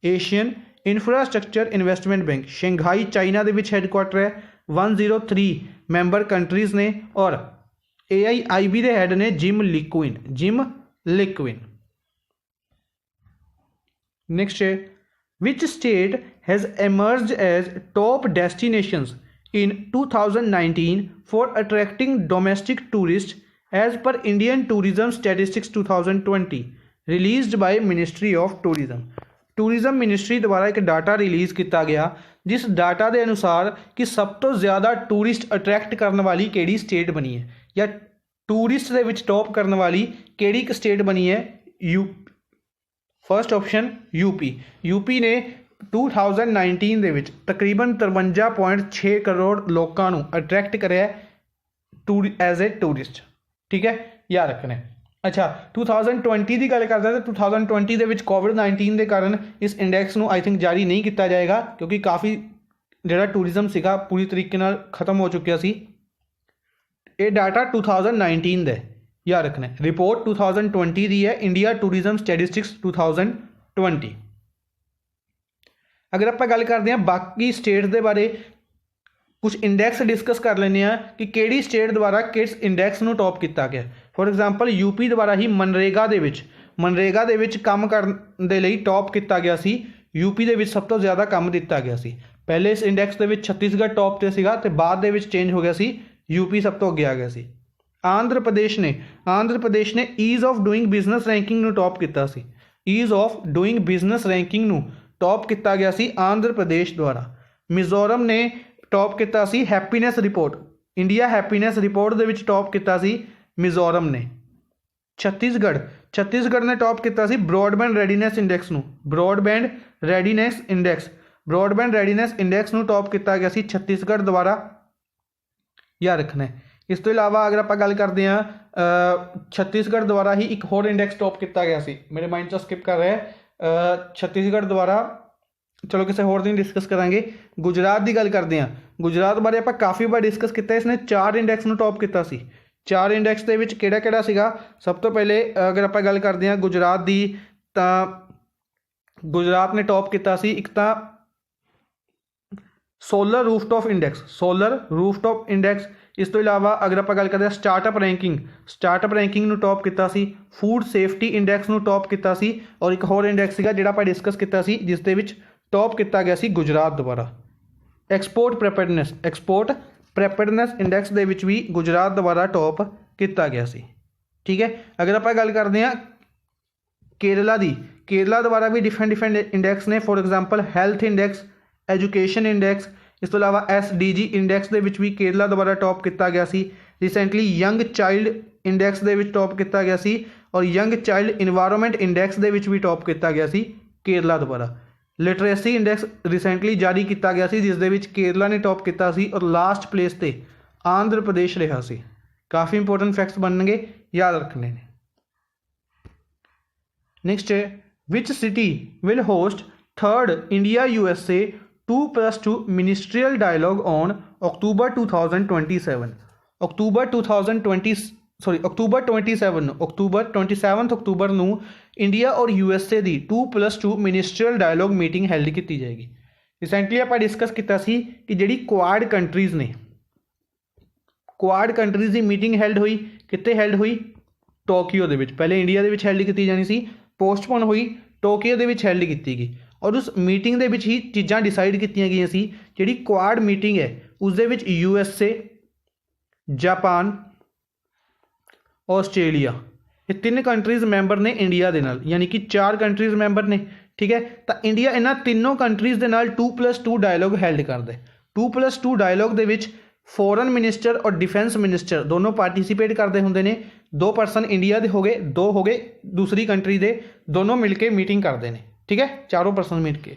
Asian Infrastructure Investment Bank Shanghai China के विच हैडक्वार्टर है। 103 मैंबर कंट्रीज़ ने और AIIB के हैड ने जिम लिक्विन। नेक्स्ट है which state has emerge as top destinations in 2019 for attracting domestic tourists as per Indian Tourism Statistics 2020 released by Ministry of Tourism। Tourism ministry द्वारा एक data release किया गया जिस डाटा के अनुसार कि सब तो ज़्यादा टूरिस्ट अट्रैक्ट करने वाली केड़ी स्टेट बनी है या टूरिस्ट के विच टॉप करने वाली केड़ी स्टेट बनी है? फर्स्ट ऑप्शन यूपी ने 2019 ਦੇ ਵਿੱਚ ਤਕਰੀਬਨ 53.6 ਕਰੋੜ ਲੋਕਾਂ ਨੂੰ ਅਟਰੈਕਟ ਕਰਿਆ ਐਜ਼ ਏ ਟੂਰਿਸਟ। ਠੀਕ ਹੈ, ਯਾਦ ਰੱਖਣਾ। ਅੱਛਾ, 2020 ਦੀ ਗੱਲ ਕਰਦਾ ਤਾਂ 2020 ਦੇ ਵਿੱਚ ਕੋਵਿਡ-19 ਦੇ ਕਾਰਨ ਇਸ ਇੰਡੈਕਸ ਨੂੰ ਆਈ ਥਿੰਕ ਜਾਰੀ ਨਹੀਂ ਕੀਤਾ ਜਾਏਗਾ, ਕਿਉਂਕਿ ਕਾਫੀ ਜਿਹੜਾ ਟੂਰਿਜ਼ਮ ਸੀਗਾ ਪੂਰੀ ਤਰੀਕੇ ਨਾਲ ਖਤਮ ਹੋ ਚੁੱਕਿਆ ਸੀ। ਇਹ ਡਾਟਾ 2019 ਦਾ ਯਾਦ ਰੱਖਣਾ। ਰਿਪੋਰਟ 2020 ਦੀ ਹੈ, ਇੰਡੀਆ ਟੂਰਿਜ਼ਮ ਸਟੈਟਿਸਟਿਕਸ 2020। ਅਗਰ ਆਪਾਂ ਗੱਲ ਕਰਦੇ ਹਾਂ ਬਾਕੀ ਸਟੇਟ ਦੇ ਬਾਰੇ, ਕੁਝ ਇੰਡੈਕਸ ਡਿਸਕਸ ਕਰ ਲੈਂਦੇ ਹਾਂ ਕਿ ਕਿਹੜੀ ਸਟੇਟ ਦੁਆਰਾ ਕਿਸ ਇੰਡੈਕਸ ਨੂੰ ਟੌਪ ਕੀਤਾ ਗਿਆ। ਫੋਰ ਐਗਜ਼ਾਮਪਲ ਯੂਪੀ ਦੁਆਰਾ ਹੀ ਮਨਰੇਗਾ ਦੇ ਵਿੱਚ ਕੰਮ ਕਰਨ ਦੇ ਲਈ ਟੌਪ ਕੀਤਾ ਗਿਆ ਸੀ। ਯੂਪੀ ਦੇ ਵਿੱਚ ਸਭ ਤੋਂ ਜ਼ਿਆਦਾ ਕੰਮ ਦਿੱਤਾ ਗਿਆ ਸੀ। ਪਹਿਲੇ ਇਸ ਇੰਡੈਕਸ ਦੇ ਵਿੱਚ ਛੱਤੀਸਗੜ੍ਹ ਟੌਪ 'ਤੇ ਸੀਗਾ ਅਤੇ ਬਾਅਦ ਦੇ ਵਿੱਚ ਚੇਂਜ ਹੋ ਗਿਆ ਸੀ, ਯੂਪੀ ਸਭ ਤੋਂ ਅੱਗੇ ਆ ਗਿਆ ਸੀ। ਆਂਧਰ ਪ੍ਰਦੇਸ਼ ਨੇ ease of doing business ranking ਨੂੰ ਟੌਪ ਕੀਤਾ ਸੀ। Ease of doing business ranking ਨੂੰ ਟੌਪ ਕੀਤਾ ਗਿਆ ਸੀ ਆਂਧਰ ਪ੍ਰਦੇਸ਼ ਦੁਆਰਾ। ਮਿਜ਼ੋਰਮ ਨੇ ਟੌਪ ਕੀਤਾ ਸੀ happiness report, India happiness report ਦੇ ਵਿੱਚ ਟੌਪ ਕੀਤਾ ਸੀ ਮਿਜ਼ੋਰਮ ਨੇ। ਛੱਤੀਸਗੜ੍ਹ ਨੇ ਟੌਪ ਕੀਤਾ ਸੀ ਬ੍ਰੌਡਬੈਂਡ ਰੈਡੀਨੈਸ ਇੰਡੈਕਸ ਨੂੰ। ਬ੍ਰੌਡਬੈਂਡ ਰੈਡੀਨੈਸ ਇੰਡੈਕਸ ਨੂੰ ਟੌਪ ਕੀਤਾ ਗਿਆ ਸੀ ਛੱਤੀਸਗੜ੍ਹ ਦੁਆਰਾ, ਯਾਦ ਰੱਖਣਾ। ਇਸ ਤੋਂ ਇਲਾਵਾ ਅਗਰ ਆਪਾਂ ਗੱਲ ਕਰਦੇ ਹਾਂ ਛੱਤੀਸਗੜ੍ਹ ਦੁਆਰਾ ਹੀ ਇੱਕ ਹੋਰ ਇੰਡੈਕਸ ਟੌਪ ਕੀਤਾ ਗਿਆ ਸੀ, ਮੇਰੇ ਮਾਈਂਡ 'ਚੋਂ ਸਕਿਪ ਕਰ ਰਿਹਾ ਛੱਤੀਸਗੜ੍ਹ ਦੁਆਰਾ, ਚਲੋ ਕਿਸੇ ਹੋਰ ਦਿਨ ਡਿਸਕਸ ਕਰਾਂਗੇ। ਗੁਜਰਾਤ ਦੀ ਗੱਲ ਕਰਦੇ ਹਾਂ, ਗੁਜਰਾਤ ਬਾਰੇ ਆਪਾਂ ਕਾਫੀ ਵਾਰ ਡਿਸਕਸ ਕੀਤਾ। ਇਸਨੇ 4 ਇੰਡੈਕਸ ਨੂੰ ਟੌਪ ਕੀਤਾ ਸੀ। 4 ਇੰਡੈਕਸ ਦੇ ਵਿੱਚ ਕਿਹੜਾ ਸੀਗਾ? ਸਭ ਤੋਂ ਪਹਿਲੇ ਅਗਰ ਆਪਾਂ ਗੱਲ ਕਰਦੇ ਹਾਂ ਗੁਜਰਾਤ ਦੀ, ਤਾਂ ਗੁਜਰਾਤ ਨੇ ਟੌਪ ਕੀਤਾ ਸੀ ਇੱਕ ਤਾਂ ਸੋਲਰ ਰੂਫਟੌਪ ਇੰਡੈਕਸ। ਇਸ ਤੋਂ ਇਲਾਵਾ ਅਗਰ ਆਪਾਂ ਗੱਲ ਕਰਦੇ ਹਾਂ ਸਟਾਰਟਅਪ ਰੈਂਕਿੰਗ ਨੂੰ ਟੌਪ ਕੀਤਾ ਸੀ। ਫੂਡ ਸੇਫਟੀ ਇੰਡੈਕਸ ਨੂੰ ਟੌਪ ਕੀਤਾ ਸੀ। ਔਰ ਇੱਕ ਹੋਰ ਇੰਡੈਕਸ ਸੀਗਾ ਜਿਹੜਾ ਆਪਾਂ ਡਿਸਕਸ ਕੀਤਾ ਸੀ, ਜਿਸ ਦੇ ਵਿੱਚ ਟੌਪ ਕੀਤਾ ਗਿਆ ਸੀ ਗੁਜਰਾਤ ਦੁਆਰਾ। ਐਕਸਪੋਰਟ ਪ੍ਰੈਪਰਡਨੈਸ ਇੰਡੈਕਸ ਦੇ ਵਿੱਚ ਵੀ ਗੁਜਰਾਤ ਦੁਆਰਾ ਟੌਪ ਕੀਤਾ ਗਿਆ ਸੀ। ਠੀਕ ਹੈ, ਅਗਰ ਆਪਾਂ ਗੱਲ ਕਰਦੇ ਹਾਂ ਕੇਰਲਾ ਦੁਆਰਾ ਵੀ ਡਿਫਰੈਂਟ ਇੰਡੈਕਸ ਨੇ। For example health index, education index. ਇਸ ਤੋਂ ਇਲਾਵਾ SDG ਇੰਡੈਕਸ ਦੇ ਵਿੱਚ ਵੀ ਕੇਰਲਾ ਦੁਆਰਾ ਟੌਪ ਕੀਤਾ ਗਿਆ ਸੀ। ਰੀਸੈਂਟਲੀ ਯੰਗ ਚਾਈਲਡ ਇੰਡੈਕਸ ਦੇ ਵਿੱਚ ਟੌਪ ਕੀਤਾ ਗਿਆ ਸੀ। ਔਰ ਯੰਗ ਚਾਈਲਡ ਇਨਵਾਇਰਮੈਂਟ ਇੰਡੈਕਸ ਦੇ ਵਿੱਚ ਵੀ ਟੌਪ ਕੀਤਾ ਗਿਆ ਸੀ ਕੇਰਲਾ ਦੁਆਰਾ। ਲਿਟਰੇਸੀ ਇੰਡੈਕਸ ਰੀਸੈਂਟਲੀ ਜਾਰੀ ਕੀਤਾ ਗਿਆ ਸੀ, ਜਿਸ ਦੇ ਵਿੱਚ ਕੇਰਲਾ ਨੇ ਟੌਪ ਕੀਤਾ ਸੀ ਔਰ ਲਾਸਟ ਪਲੇਸ 'ਤੇ ਆਂਧਰ ਪ੍ਰਦੇਸ਼ ਰਿਹਾ ਸੀ। ਕਾਫੀ ਇੰਪੋਰਟੈਂਟ ਫੈਕਟਸ ਬਣਨਗੇ, ਯਾਦ ਰੱਖਣੇ ਨੇ। ਨੈਕਸਟ ਹੈ which city will host 3rd India USA 2+2 ministerial dialogue on October 2027 ਅਕਤੂਬਰ ਨੂੰ ਇੰਡੀਆ ਔਰ USA ਦੀ 2+2 ਮਿਨਿਸਟਰੀਅਲ ਡਾਇਲੋਗ ਮੀਟਿੰਗ ਹੈਲਡ ਕੀਤੀ ਜਾਏਗੀ। ਰੀਸੈਂਟਲੀ ਆਪਾਂ ਡਿਸਕਸ ਕੀਤਾ ਸੀ ਕਿ ਜਿਹੜੀ ਕੁਆਡ ਕੰਟਰੀਜ਼ ਦੀ ਮੀਟਿੰਗ ਹੈਲਡ ਹੋਈ, ਕਿੱਥੇ ਹੈਲਡ ਹੋਈ? ਟੋਕੀਓ ਦੇ ਵਿੱਚ। ਪਹਿਲੇ ਇੰਡੀਆ ਦੇ ਵਿੱਚ ਹੈਲਡ ਕੀਤੀ ਜਾਣੀ ਸੀ, ਪੋਸਟਪੋਨ ਹੋਈ, ਟੋਕੀਓ ਦੇ ਵਿੱਚ ਹੈਲਡ ਕੀਤੀ ਗਈ। ਔਰ ਉਸ ਮੀਟਿੰਗ ਦੇ ਵਿੱਚ ਹੀ ਚੀਜ਼ਾਂ ਡਿਸਾਈਡ ਕੀਤੀਆਂ ਗਈਆਂ ਸੀ। ਜਿਹੜੀ ਕੁਆਡ ਮੀਟਿੰਗ ਹੈ ਉਸ ਦੇ ਵਿੱਚ USA, ਜਾਪਾਨ, ਆਸਟ੍ਰੇਲੀਆ, ਇਹ 3 ਕੰਟਰੀਜ਼ ਮੈਂਬਰ ਨੇ ਇੰਡੀਆ ਦੇ ਨਾਲ, ਯਾਨੀ ਕਿ 4 ਕੰਟਰੀਜ਼ ਮੈਂਬਰ ਨੇ। ਠੀਕ ਹੈ, ਤਾਂ ਇੰਡੀਆ ਇਹਨਾਂ ਤਿੰਨੋਂ ਕੰਟਰੀਜ਼ ਦੇ ਨਾਲ 2+2 ਡਾਇਲੋਗ ਹੈਲਡ ਕਰਦਾ। 2+2 ਡਾਇਲੋਗ ਦੇ ਵਿੱਚ ਫੋਰਨ ਮਿਨਿਸਟਰ ਔਰ ਡਿਫੈਂਸ ਮਿਨਿਸਟਰ ਦੋਨੋਂ ਪਾਰਟੀਸੀਪੇਟ ਕਰਦੇ ਹੁੰਦੇ ਨੇ। 2 ਪਰਸਨ ਇੰਡੀਆ ਦੇ ਹੋ ਗਏ, 2 ਹੋ ਗਏ ਦੂਸਰੀ ਕੰਟਰੀ ਦੇ, ਦੋਨੋਂ ਮਿਲ ਕੇ ਮੀਟਿੰਗ ਕਰਦੇ ਨੇ। ਠੀਕ ਹੈ, ਚਾਰੋਂ ਪਰਸਨ ਮਿਲ ਕੇ।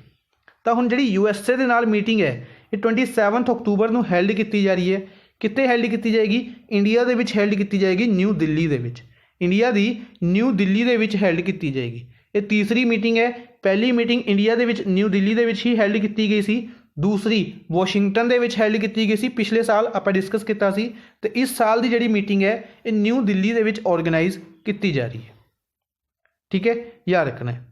ਤਾਂ ਹੁਣ ਜਿਹੜੀ USA ਦੇ ਨਾਲ ਮੀਟਿੰਗ ਹੈ ਇਹ 27 ਅਕਤੂਬਰ ਨੂੰ ਹੈਲਡ ਕੀਤੀ ਜਾ ਰਹੀ ਹੈ। ਕਿੱਥੇ ਹੈਲਡ ਕੀਤੀ ਜਾਏਗੀ? ਇੰਡੀਆ ਦੇ ਵਿੱਚ ਹੈਲਡ ਕੀਤੀ ਜਾਏਗੀ, ਨਿਊ ਦਿੱਲੀ ਦੇ ਵਿੱਚ। ਇੰਡੀਆ ਦੀ ਨਿਊ ਦਿੱਲੀ ਦੇ ਵਿੱਚ ਹੈਲਡ ਕੀਤੀ ਜਾਏਗੀ। ਇਹ ਤੀਸਰੀ ਮੀਟਿੰਗ ਹੈ। ਪਹਿਲੀ ਮੀਟਿੰਗ ਇੰਡੀਆ ਦੇ ਵਿੱਚ ਨਿਊ ਦਿੱਲੀ ਦੇ ਵਿੱਚ ਹੀ ਹੈਲਡ ਕੀਤੀ ਗਈ ਸੀ, ਦੂਸਰੀ ਵਾਸ਼ਿੰਗਟਨ ਦੇ ਵਿੱਚ ਹੈਲਡ ਕੀਤੀ ਗਈ ਸੀ। ਪਿਛਲੇ ਸਾਲ ਆਪਾਂ ਡਿਸਕਸ ਕੀਤਾ ਸੀ। ਤੇ ਇਸ ਸਾਲ ਦੀ ਜਿਹੜੀ ਮੀਟਿੰਗ ਹੈ ਇਹ ਨਿਊ ਦਿੱਲੀ ਦੇ ਵਿੱਚ ਆਰਗੇਨਾਈਜ਼ ਕੀਤੀ ਜਾ ਰਹੀ ਹੈ। ਠੀਕ ਹੈ, ਯਾਦ ਰੱਖਣਾ ਹੈ।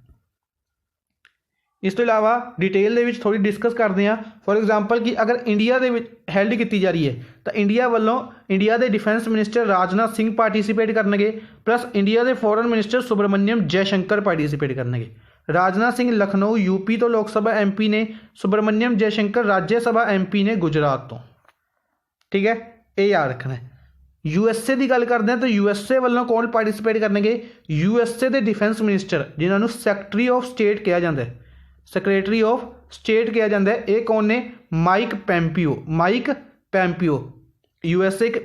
ਇਸ ਤੋਂ ਇਲਾਵਾ ਡਿਟੇਲ ਦੇ ਵਿੱਚ ਥੋੜ੍ਹੀ ਡਿਸਕਸ ਕਰਦੇ ਹਾਂ। ਫੋਰ ਐਗਜ਼ਾਮਪਲ ਕਿ ਅਗਰ ਇੰਡੀਆ ਦੇ ਵਿੱਚ ਹੈਲਡ ਕੀਤੀ ਜਾ ਰਹੀ ਹੈ ਤਾਂ ਇੰਡੀਆ ਵੱਲੋਂ ਇੰਡੀਆ ਦੇ defence minister Rajnath Singh participate ਕਰਨਗੇ, ਪਲੱਸ ਇੰਡੀਆ ਦੇ foreign minister Subramaniam Jaishankar participate ਕਰਨਗੇ। ਰਾਜਨਾਥ ਸਿੰਘ ਲਖਨਊ UP ਤੋਂ ਲੋਕ ਸਭਾ MP ਨੇ, ਸੁਬਰਮਨਿਅਮ ਜੈਸ਼ੰਕਰ ਰਾਜ ਸਭਾ MP ਨੇ ਗੁਜਰਾਤ ਤੋਂ। ਠੀਕ ਹੈ, ਇਹ ਯਾਦ ਰੱਖਣਾ ਹੈ। USA ਦੀ ਗੱਲ ਕਰਦੇ ਹਾਂ ਤਾਂ USA ਵੱਲੋਂ ਕੌਣ ਪਾਰਟੀਸੀਪੇਟ ਕਰਨਗੇ? USA ਦੇ ਡਿਫੈਂਸ ਮਿਨਿਸਟਰ, ਜਿਨ੍ਹਾਂ ਨੂੰ ਸੈਕਟਰੀ ਆਫ ਸਟੇਟ ਕਿਹਾ ਜਾਂਦਾ ਹੈ, ਸੈਕਟਰੀ ਆਫ ਸਟੇਟ ਕਿਹਾ ਜਾਂਦਾ ਹੈ। ਇਹ ਕੌਣ ਨੇ? ਮਾਈਕ ਪੈਂਪੀਓ। USA ਇੱਕ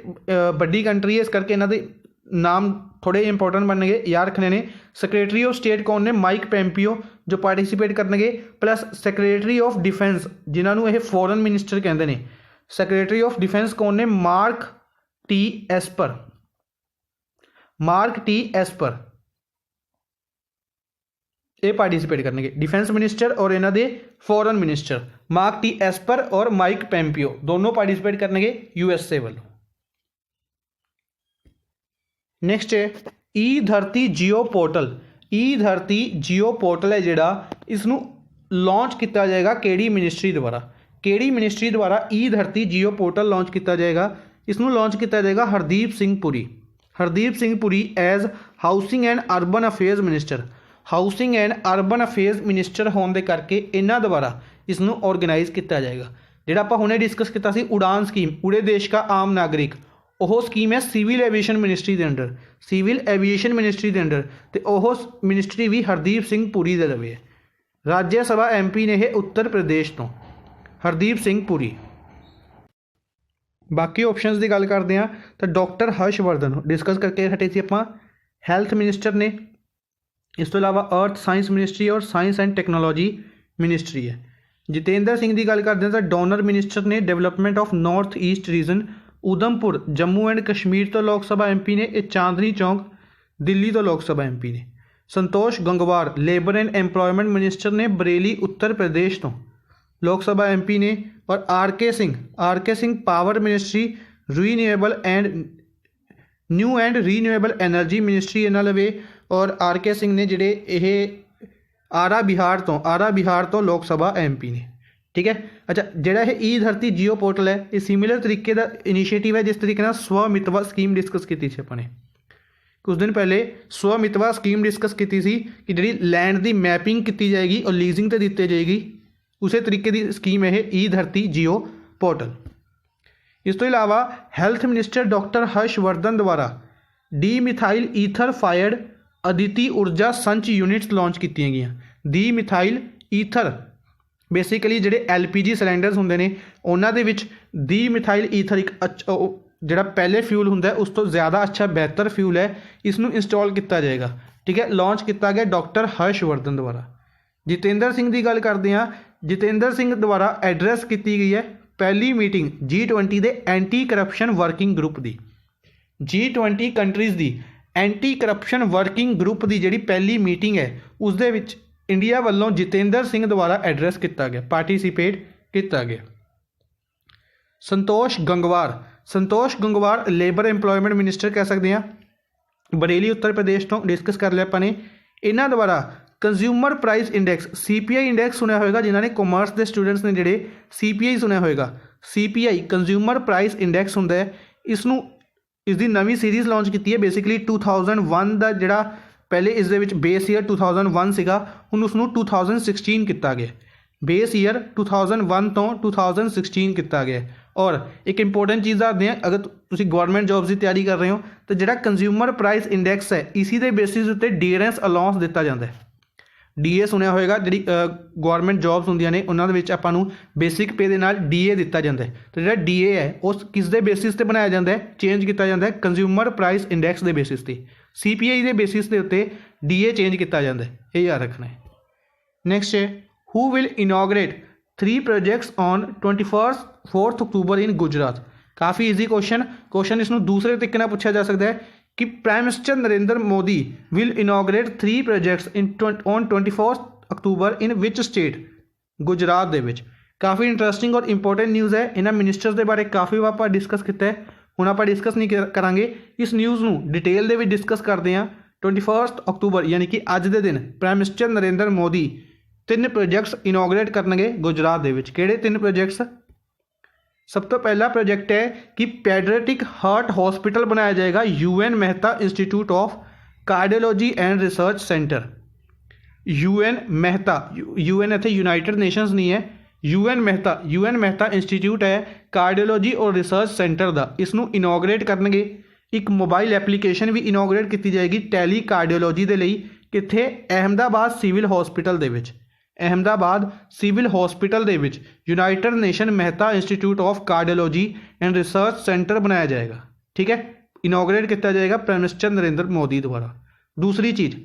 ਵੱਡੀ ਕੰਟਰੀ ਹੈ, ਇਸ ਕਰਕੇ ਇਹਨਾਂ ਦੇ ਨਾਮ ਥੋੜ੍ਹੇ ਇੰਪੋਰਟੈਂਟ ਬਣਨਗੇ, ਯਾਦ ਰੱਖਣੇ ਨੇ। ਸੈਕਟਰੀ ਆਫ ਸਟੇਟ ਕੌਣ ਨੇ? ਮਾਈਕ ਪੈਂਪੀਓ, जो पार्टिसिपेट करनगे, प्लस सैक्रटरी ऑफ डिफेंस जिन्होंने ये फॉरन मिनिस्टर कहते हैं। सैक्रटरी ऑफ डिफेंस कौन ने? Mark T Esper. Mark T Esper ये पार्टिसिपेट करनगे, डिफेंस मिनिस्टर और इन्हों के foreign minister mark T Esper और माइक पैंपियो दोनों पार्टिसिपेट करनगे यूएसए वालों। नैक्सट है ई धरती जियो पोर्टल। ई धरती जियो पोर्टल है जिहड़ा इसनूं लॉन्च किया जाएगा किहड़ी मिनिस्ट्री द्वारा? किहड़ी मिनिस्ट्री द्वारा ई धरती जियो पोर्टल लॉन्च किया जाएगा? इसनूं लॉन्च किया जाएगा Hardeep Singh Puri. Hardeep Singh Puri as housing and urban affairs minister. Housing and urban affairs minister होने के करके इन्हां द्वारा इसनूं ऑर्गेनाइज किया जाएगा। जिहड़ा आपां हुणे डिस्कस किया सी उड़ान स्कीम, उड़े देश का आम नागरिक, वह स्कीम है सिविल एविएशन मिनिस्ट्री के अंडर। सिविल एविएशन मिनिस्ट्री के अंडर तो वह मिनिस्ट्री भी हरदीप सिंह पुरी दे लवे है। राज्य सभा MP ने यह उत्तर प्रदेश तो हरदीप सिंह पुरी। बाकी ऑप्शनस की गल करते हैं तो डॉक्टर हर्षवर्धन डिस्कस करके हटे सी आपां, हैल्थ मिनिस्टर ने। इस तो इलावा अर्थ साइंस मिनिस्ट्री और साइंस एंड टैक्नोलॉजी मिनिस्ट्री है। जितेंद्र सिंह की गल करते हैं तो डोनर मिनिस्टर ने development of north east region. Udhampur Jammu and Kashmir तो लोक सभा MP ने। ये चांदनी चौक दिल्ली तो लोक सभा MP ने। Santosh Gangwar labour and employment minister ने, बरेली उत्तर प्रदेश तो लोक सभा MP ने। और RK Singh power ministry, renewable and new and renewable energy ministry इन्हां लवे। और RK सिंह ने जिहड़े ये आरा बिहार तो लोक सभा MP ने। ठीक है। अच्छा, जिहड़ा ये ई धरती जियो पोर्टल है ये सिमिलर तरीके का इनिशिएटिव है जिस तरीके स्वमितवा स्कीम डिस्कस की थी अपने कुछ दिन पहले। स्वमितवा स्कीम डिस्कस की थी कि जी लैंड की मैपिंग की जाएगी और लीजिंग पर दी जाएगी, उस तरीके की स्कीम है ई धरती जियो पोर्टल। इस तो इलावा हैल्थ मिनिस्टर डॉक्टर हर्षवर्धन द्वारा D methyl ether fired Aditi ऊर्जा संच यूनिट्स लॉन्च की गई। डी मिथाइल ईथर बेसिकली जिहड़े LPG सिलेंडर्स होंदे ने उन्हां दे विच डी मिथाइल ईथर एक जिहड़ा पहले फ्यूल हुंदा है उस तो ज़्यादा अच्छा बेहतर फ्यूल है, इसनूं इंस्टॉल किया जाएगा। ठीक है, लॉन्च किया गया डॉक्टर हर्षवर्धन द्वारा। जितेंद्र सिंह की गल करते हैं, जितेंद्र सिंह द्वारा एड्रैस की गई है पहली मीटिंग G20 के एंटी करप्शन वर्किंग ग्रुप की। G20 कंट्रीज़ की एंटी करप्शन वर्किंग ग्रुप की जी पहली मीटिंग है उस दे विच इंडिया वालों जितेंद्र सिंह द्वारा एड्रैस किया गया, पार्टिसिपेट किया गया। संतोष गंगवार लेबर एम्प्लॉयमेंट मिनिस्टर कह सकते हैं, बरेली उत्तर प्रदेश तो डिस्कस कर लिया अपने। इन्हों द्वारा consumer price index CPI index सुनिया होगा, जिन्होंने कॉमर्स के स्टूडेंट्स ने जोड़े CPI सुनिया होगा। CPI कंज्यूमर प्राइस इंडेक्स होंदा है, इसनूं इसकी नवी सीरीज़ लॉन्च की है। बेसिकली 2001 का जोड़ा पहले इस बेस ईयर 2001 सीगा, हुण उसनूं 2016 किया गया। बेस ईयर 2001 तो 2016 किया गया। और एक इंपोर्टेंट चीज़ दसदे हैं, अगर तुसीं गवर्नमेंट जॉब्स की तैयारी कर रहे हो तो जिहड़ा कंज्यूमर प्राइस इंडेक्स है इसी के बेसिस उत्ते DNS अलाउंस दिता जाता है। DA सुनिया होएगा, जी गवर्नमेंट जॉब्स होंदियां ने उन्हां दे विच आपां नूं बेसिक पे दे नाल DA दिता जाता है। तो जिहड़ा DA है उस किस दे बेसिस ते बनाया जाता है, चेंज किया जाता है कंज्यूमर प्राइस इंडेक्स के बेसिस ते। CPI के बेसिस के उत्ते DA चेंज किया जाता है, ये याद रखना है। नैक्सट है who will inaugurate 3 projects on 4 अक्टूबर इन गुजरात। काफ़ी ईजी क्वेश्चन इसनूं दूसरे तरीके नाल पूछा जा सकता है कि prime minister Narendra Modi will inaugurate 3 projects on 24 October in which state? Gujarat दे विच। काफ़ी इंटरस्टिंग और इंपॉर्टेंट न्यूज़ है। इन्हां मिनिस्टर्स के बारे काफ़ी बार आप डिस्कस किया है, हुण आप डिस्कस नहीं करांगे। इस न्यूज़ नूं डिटेल दे विच डिस्कस करते हैं। 21 अक्टूबर यानी कि अज के दिन prime minister Narendra Modi 3 projects inaugurate करनगे गुजरात दे विच। किहड़े 3 प्रोजेक्ट्स? सब तो पहला प्रोजेक्ट है कि पैडियाट्रिक हार्ट हॉस्पिटल बनाया जाएगा UN Mehta institute of cardiology and research centre. UN Mehta, UN इत्थे यूनाइटेड नेशंस नहीं है, UN मेहता इंस्टीट्यूट है कार्डियोलॉजी और रिसर्च सेंटर का। इसनूं इनॉग्रेट करनगे। एक मोबाइल एप्लीकेशन भी इनॉग्रेट की जाएगी टैली कार्डियोलॉजी के लिए, कित्थे? अहमदाबाद सिविल हॉस्पिटल दे विच। अहमदाबाद सिविल हॉस्पिटल दे विच United Nation Mehta institute of cardiology and research centre बनाया जाएगा। ठीक है, इनॉग्रेट किया जाएगा प्राइम मिनिस्टर नरेंद्र मोदी द्वारा। दूसरी चीज़